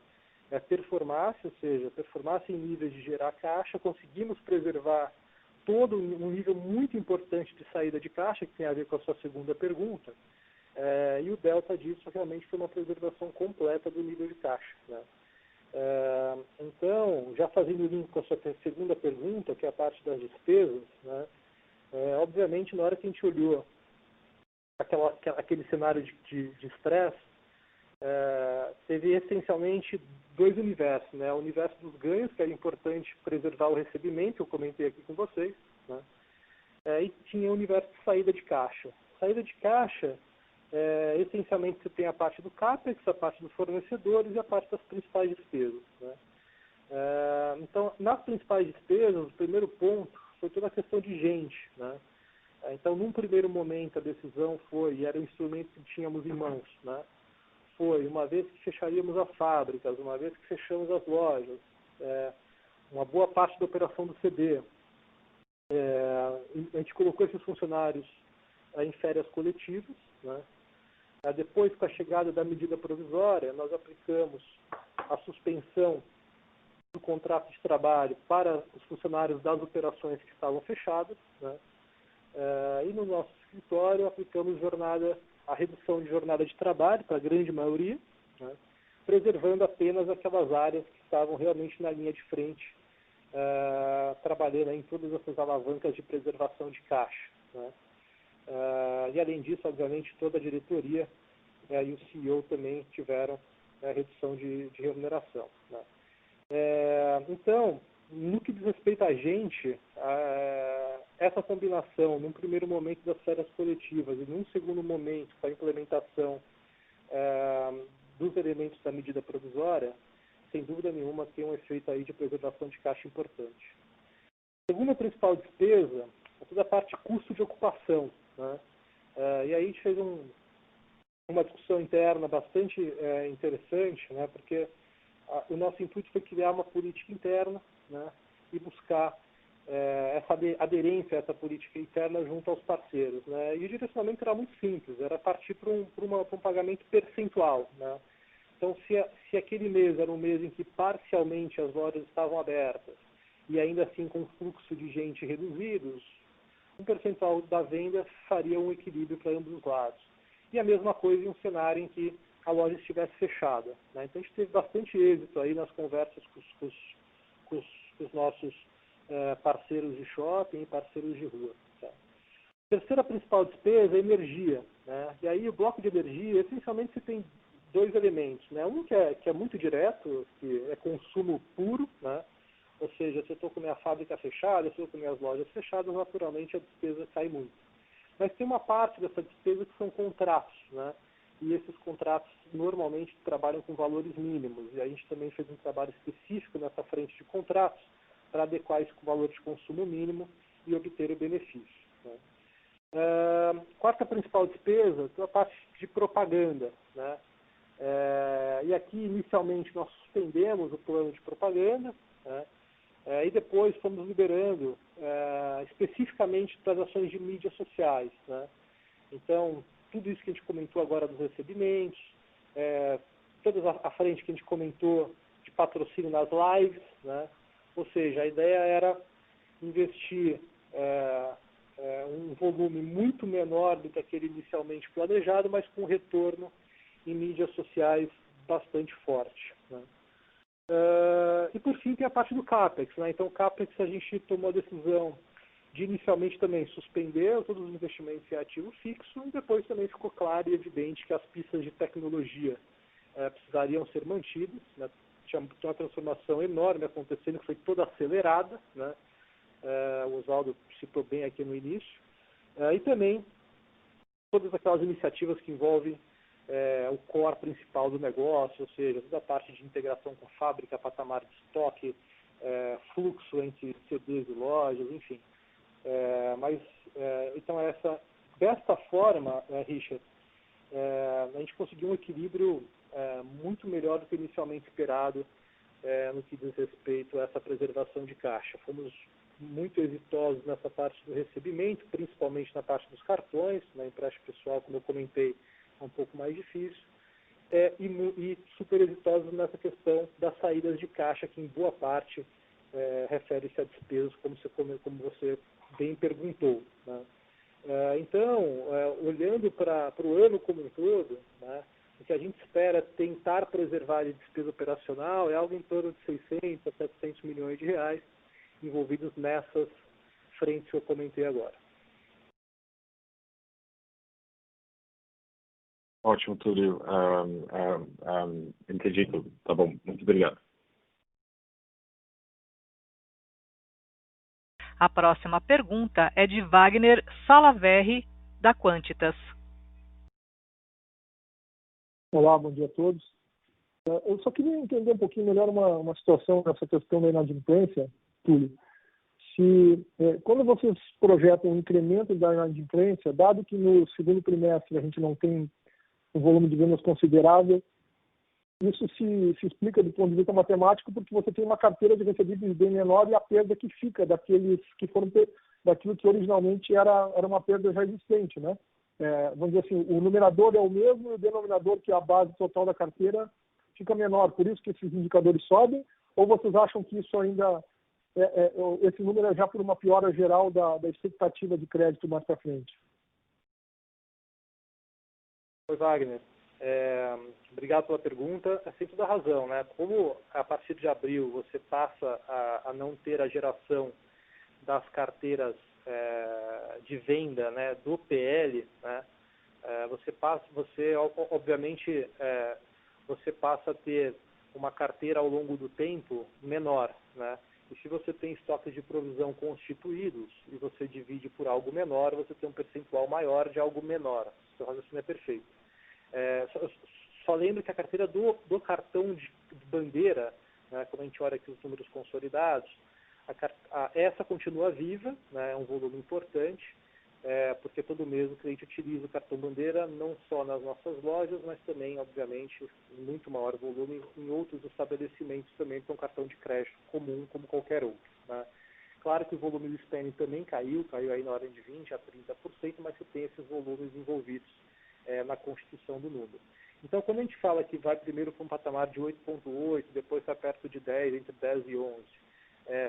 performassem, ou seja, performassem em níveis de gerar caixa, conseguimos preservar todo um nível muito importante de saída de caixa, que tem a ver com a sua segunda pergunta, e o delta disso realmente foi uma preservação completa do nível de caixa, né? Então, já fazendo o link com a sua segunda pergunta, que é a parte das despesas, né? Obviamente, na hora que a gente olhou aquele cenário de estresse, teve essencialmente dois universos, né? O universo dos ganhos, que era importante preservar o recebimento, eu comentei aqui com vocês, né? E tinha o universo de saída de caixa. Saída de caixa, essencialmente você tem a parte do CAPEX, a parte dos fornecedores e a parte das principais despesas, né? Então, nas principais despesas, o primeiro ponto foi toda a questão de gente, né? Então, num primeiro momento, a decisão foi, e era um instrumento que tínhamos em mãos, né? Foi, uma vez que fecharíamos as fábricas, uma vez que fechamos as lojas, uma boa parte da operação do CD, a gente colocou esses funcionários em férias coletivas, né? Depois, com a chegada da medida provisória, nós aplicamos a suspensão do contrato de trabalho para os funcionários das operações que estavam fechadas, né? E no nosso escritório aplicamos a redução de jornada de trabalho para a grande maioria, né? Preservando apenas aquelas áreas que estavam realmente na linha de frente, trabalhando em todas essas alavancas de preservação de caixa, né? E além disso, obviamente, toda a diretoria e o CEO também tiveram redução de remuneração, né? Então, no que diz respeito a gente, essa combinação, num primeiro momento das férias coletivas e num segundo momento com a implementação dos elementos da medida provisória, sem dúvida nenhuma tem um efeito aí de preservação de caixa importante. A segunda principal despesa é toda a parte de custo de ocupação, né? E aí a gente fez uma discussão interna bastante interessante, né? Porque o nosso intuito foi criar uma política interna, né? E buscar essa aderência a essa política interna junto aos parceiros, né? E o direcionamento era muito simples, era partir para um pagamento percentual, né? Então, se aquele mês era um mês em que parcialmente as lojas estavam abertas e ainda assim com fluxo de gente reduzidos, um percentual da venda faria um equilíbrio para ambos os lados. E a mesma coisa em um cenário em que a loja estivesse fechada, né? Então, a gente teve bastante êxito aí nas conversas com os nossos parceiros de shopping e parceiros de rua, tá? Terceira principal despesa é energia, né? E aí o bloco de energia, essencialmente, você tem dois elementos, né? Um que é muito direto, que é consumo puro, né? Ou seja, se eu estou com minha fábrica fechada, se eu estou com minhas lojas fechadas, naturalmente a despesa cai muito. Mas tem uma parte dessa despesa que são contratos, né? E esses contratos normalmente trabalham com valores mínimos. E a gente também fez um trabalho específico nessa frente de contratos para adequar isso com o valor de consumo mínimo e obter o benefício, né? Quarta principal despesa é a parte de propaganda, né? E aqui, inicialmente, nós suspendemos o plano de propaganda, né? E depois fomos liberando especificamente para as ações de mídias sociais, né? Então, tudo isso que a gente comentou agora dos recebimentos, toda a frente que a gente comentou de patrocínio nas lives, né? Ou seja, a ideia era investir um volume muito menor do que aquele inicialmente planejado, mas com retorno em mídias sociais bastante forte, né? E por fim tem a parte do CAPEX, né? Então o CAPEX a gente tomou a decisão de inicialmente também suspender todos os investimentos em ativo fixo e depois também ficou claro e evidente que as pistas de tecnologia precisariam ser mantidas, né? Tinha uma transformação enorme acontecendo que foi toda acelerada, né? O Oswaldo citou bem aqui no início, e também todas aquelas iniciativas que envolvem o core principal do negócio, ou seja, toda a parte de integração com fábrica, patamar de estoque, fluxo entre CDs e lojas, enfim. Então, desta forma, Richard, a gente conseguiu um equilíbrio muito melhor do que inicialmente esperado no que diz respeito a essa preservação de caixa. Fomos muito exitosos nessa parte do recebimento, principalmente na parte dos cartões, na empréstimo pessoal, como eu comentei, é um pouco mais difícil, e super exitosos nessa questão das saídas de caixa, que em boa parte refere-se a despesas, como você bem perguntou, né? Então, olhando para o ano como um todo, né, o que a gente espera tentar preservar de despesa operacional é algo em torno de 600 a 700 milhões de reais envolvidos nessas frentes que eu comentei agora. Ótimo, Túlio. Entendi tudo. Tá bom, muito obrigado. A próxima pergunta é de Wagner Salaverry, da Quantitas. Olá, bom dia a todos. Eu só queria entender um pouquinho melhor uma situação nessa questão da inadimplência, Túlio. Quando vocês projetam um incremento da inadimplência, dado que no segundo trimestre a gente não tem um volume de vendas considerável, isso se explica do ponto de vista matemático porque você tem uma carteira de recebíveis bem menor e a perda que fica daqueles que foram daquilo que originalmente era uma perda já existente, né? Vamos dizer assim, o numerador é o mesmo e o denominador, que é a base total da carteira, fica menor. Por isso que esses indicadores sobem, ou vocês acham que isso ainda esse número é já por uma piora geral da expectativa de crédito mais para frente? Oi, Wagner. Obrigado pela pergunta. Tem toda a razão, né? Como a partir de abril você passa a não ter a geração das carteiras de venda, né, do PL, né, obviamente você passa a ter uma carteira ao longo do tempo menor, né? E se você tem estoques de provisão constituídos e você divide por algo menor, você tem um percentual maior de algo menor. Seu raciocínio é perfeito. Só lembro que a carteira do cartão de bandeira, né, quando a gente olha aqui os números consolidados, essa continua viva, né, é um volume importante, porque todo mês o cliente utiliza o cartão bandeira não só nas nossas lojas, mas também, obviamente, em muito maior volume em outros estabelecimentos também, que é um cartão de crédito comum como qualquer outro, né? Claro que o volume do spending também caiu aí na ordem de 20% a 30%, mas você tem esses volumes envolvidos na constituição do número. Então, quando a gente fala que vai primeiro para um patamar de 8,8, depois está perto de 10, entre 10 e 11,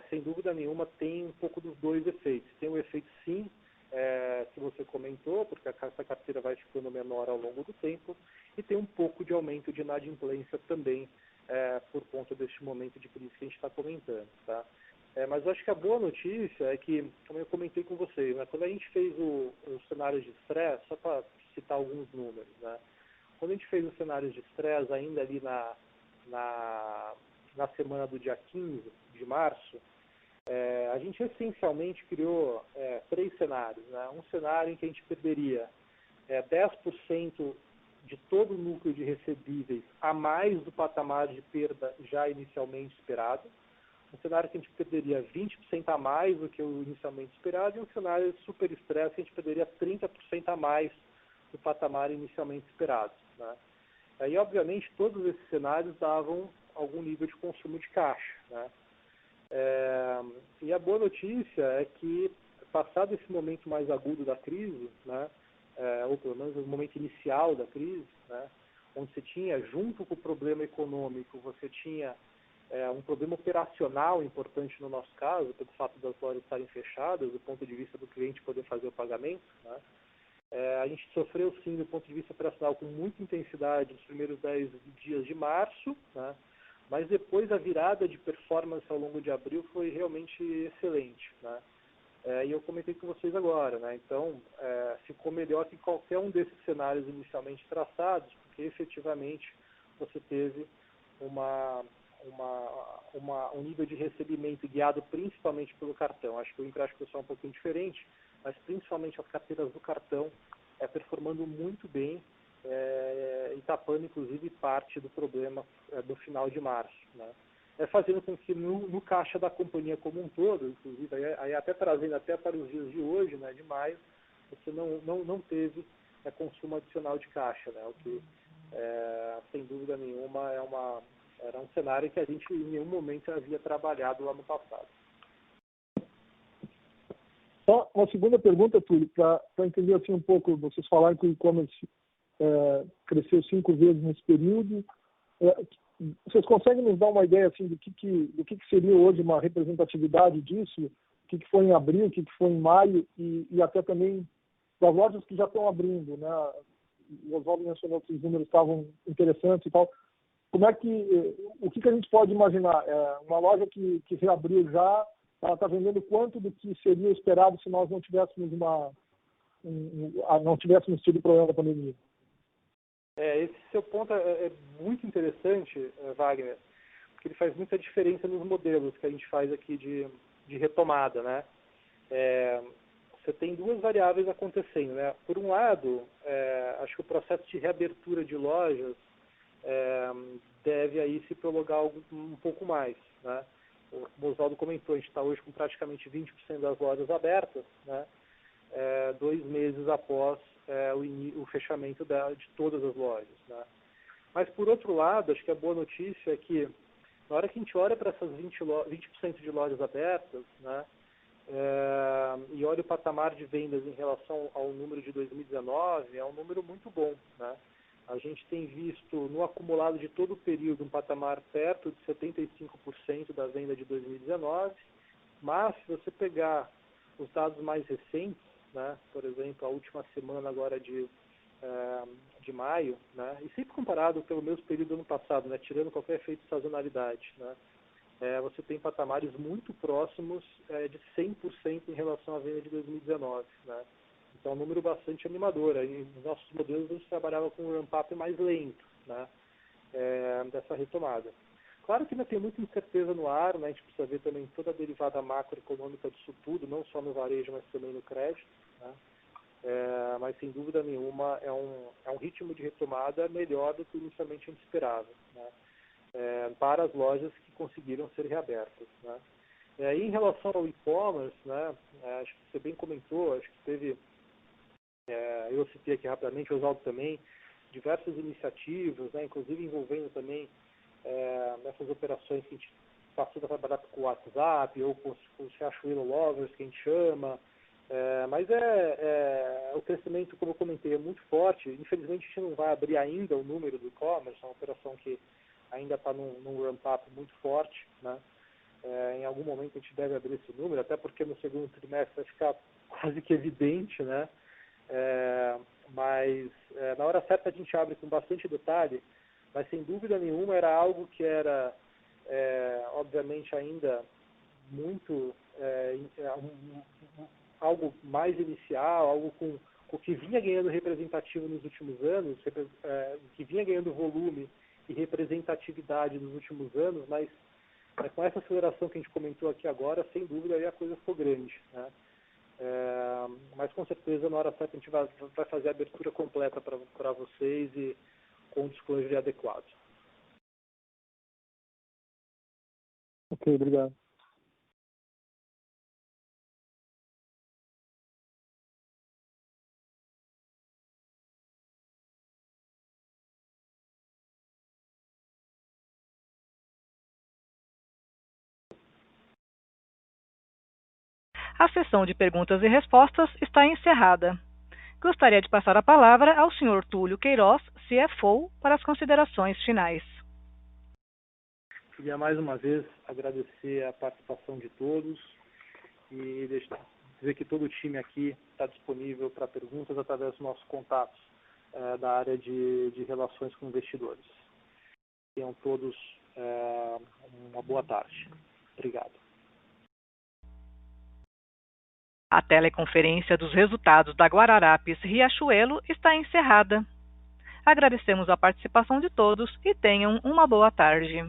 sem dúvida nenhuma tem um pouco dos dois efeitos. Tem o efeito, sim, que você comentou, porque essa carteira vai ficando menor ao longo do tempo, e tem um pouco de aumento de inadimplência também, por conta deste momento de crise que a gente está comentando, tá? Mas eu acho que a boa notícia é que, como eu comentei com vocês, né, quando a gente fez os cenários de estresse, só para citar alguns números, né, quando a gente fez os cenários de estresse ainda ali na semana do dia 15 de março, a gente essencialmente criou 3 cenários. Né? Um cenário em que a gente perderia 10% de todo o núcleo de recebíveis a mais do patamar de perda já inicialmente esperado. Um cenário que a gente perderia 20% a mais do que o inicialmente esperado, e um cenário de super estresse que a gente perderia 30% a mais do patamar inicialmente esperado. Né? Aí, obviamente, todos esses cenários davam algum nível de consumo de caixa. Né? E a boa notícia é que, passado esse momento mais agudo da crise, né, ou pelo menos o momento inicial da crise, né, onde você tinha, junto com o problema econômico, você tinha um problema operacional importante no nosso caso, pelo fato das lojas estarem fechadas, do ponto de vista do cliente poder fazer o pagamento. Né? A gente sofreu, sim, do ponto de vista operacional, com muita intensidade nos primeiros 10 dias de março, né? Mas depois a virada de performance ao longo de abril foi realmente excelente. Né? E eu comentei com vocês agora. Né? Então, ficou melhor que qualquer um desses cenários inicialmente traçados, porque efetivamente você teve um nível de recebimento guiado principalmente pelo cartão. Acho que o empréstimo pessoal é um pouquinho diferente, mas principalmente as carteiras do cartão performando muito bem e tapando, inclusive, parte do problema do final de março. Né? Fazendo com que no caixa da companhia como um todo, inclusive, aí até trazendo até para os dias de hoje, né, de maio, você não teve consumo adicional de caixa, né? O que, sem dúvida nenhuma, era um cenário que a gente em nenhum momento havia trabalhado lá no passado. Só uma segunda pergunta, Túlio, para entender assim um pouco, vocês falaram que o e-commerce cresceu 5 vezes nesse período. Vocês conseguem nos dar uma ideia assim do que seria hoje uma representatividade disso? O que foi em abril, o que foi em maio e até também das lojas que já estão abrindo, né? O Oswaldo mencionou que os números estavam interessantes e tal. Como é o que a gente pode imaginar? Uma loja que reabriu já, ela está vendendo quanto do que seria esperado se nós não tivéssemos não tivéssemos tido problema da pandemia? Esse seu ponto é muito interessante, Wagner, porque ele faz muita diferença nos modelos que a gente faz aqui de retomada, né? Você tem 2 variáveis acontecendo, né? Por um lado, acho que o processo de reabertura de lojas deve aí se prolongar um pouco mais, né? O Oswaldo comentou, a gente está hoje com praticamente 20% das lojas abertas, né? 2 meses após o fechamento de todas as lojas. Né? Mas, por outro lado, acho que a boa notícia é que, na hora que a gente olha para essas 20% de lojas abertas, né, e olha o patamar de vendas em relação ao número de 2019, é um número muito bom. Né? A gente tem visto, no acumulado de todo o período, um patamar perto de 75% da venda de 2019, mas, se você pegar os dados mais recentes, né, por exemplo, a última semana agora de maio, né, e sempre comparado pelo mesmo período do ano passado, né, tirando qualquer efeito de sazonalidade, né, você tem patamares muito próximos de 100% em relação à venda de 2019. Né. Então, é um número bastante animador. Aí, nos nossos modelos, a gente trabalhava com um ramp-up mais lento, né, dessa retomada. Claro que ainda tem muita incerteza no ar, né? A gente precisa ver também toda a derivada macroeconômica disso tudo, não só no varejo, mas também no crédito. Né? Mas, sem dúvida nenhuma, é um ritmo de retomada melhor do que inicialmente a gente esperava, né? Para as lojas que conseguiram ser reabertas. Né? E em relação ao e-commerce, né? Acho que você bem comentou, acho que teve, eu citei aqui rapidamente, o Oswaldo também, diversas iniciativas, né? Inclusive envolvendo também nessas operações que a gente passou a trabalhar com o WhatsApp ou com os Riachuelo Lovers, que a gente chama. Mas o crescimento, como eu comentei, é muito forte. Infelizmente, a gente não vai abrir ainda o número do e-commerce, é uma operação que ainda está num ramp-up muito forte. Né? Em algum momento a gente deve abrir esse número, até porque no segundo trimestre vai ficar quase que evidente, né? Mas na hora certa a gente abre com bastante detalhe. Mas, sem dúvida nenhuma, era algo que era, obviamente, ainda muito algo mais inicial, algo com o que vinha ganhando representativo nos últimos anos, que vinha ganhando volume e representatividade nos últimos anos, mas com essa aceleração que a gente comentou aqui agora, sem dúvida aí a coisa ficou grande, né? Mas com certeza na hora certa a gente vai fazer a abertura completa para vocês e com o disclosure adequado. Ok, obrigado. A sessão de perguntas e respostas está encerrada. Gostaria de passar a palavra ao Sr. Túlio Queiroz, CFO, para as considerações finais. Queria mais uma vez agradecer a participação de todos e dizer que todo o time aqui está disponível para perguntas através dos nossos contatos da área de relações com investidores. Tenham todos uma boa tarde. Obrigado. A teleconferência dos resultados da Guararapes Riachuelo está encerrada. Agradecemos a participação de todos e tenham uma boa tarde.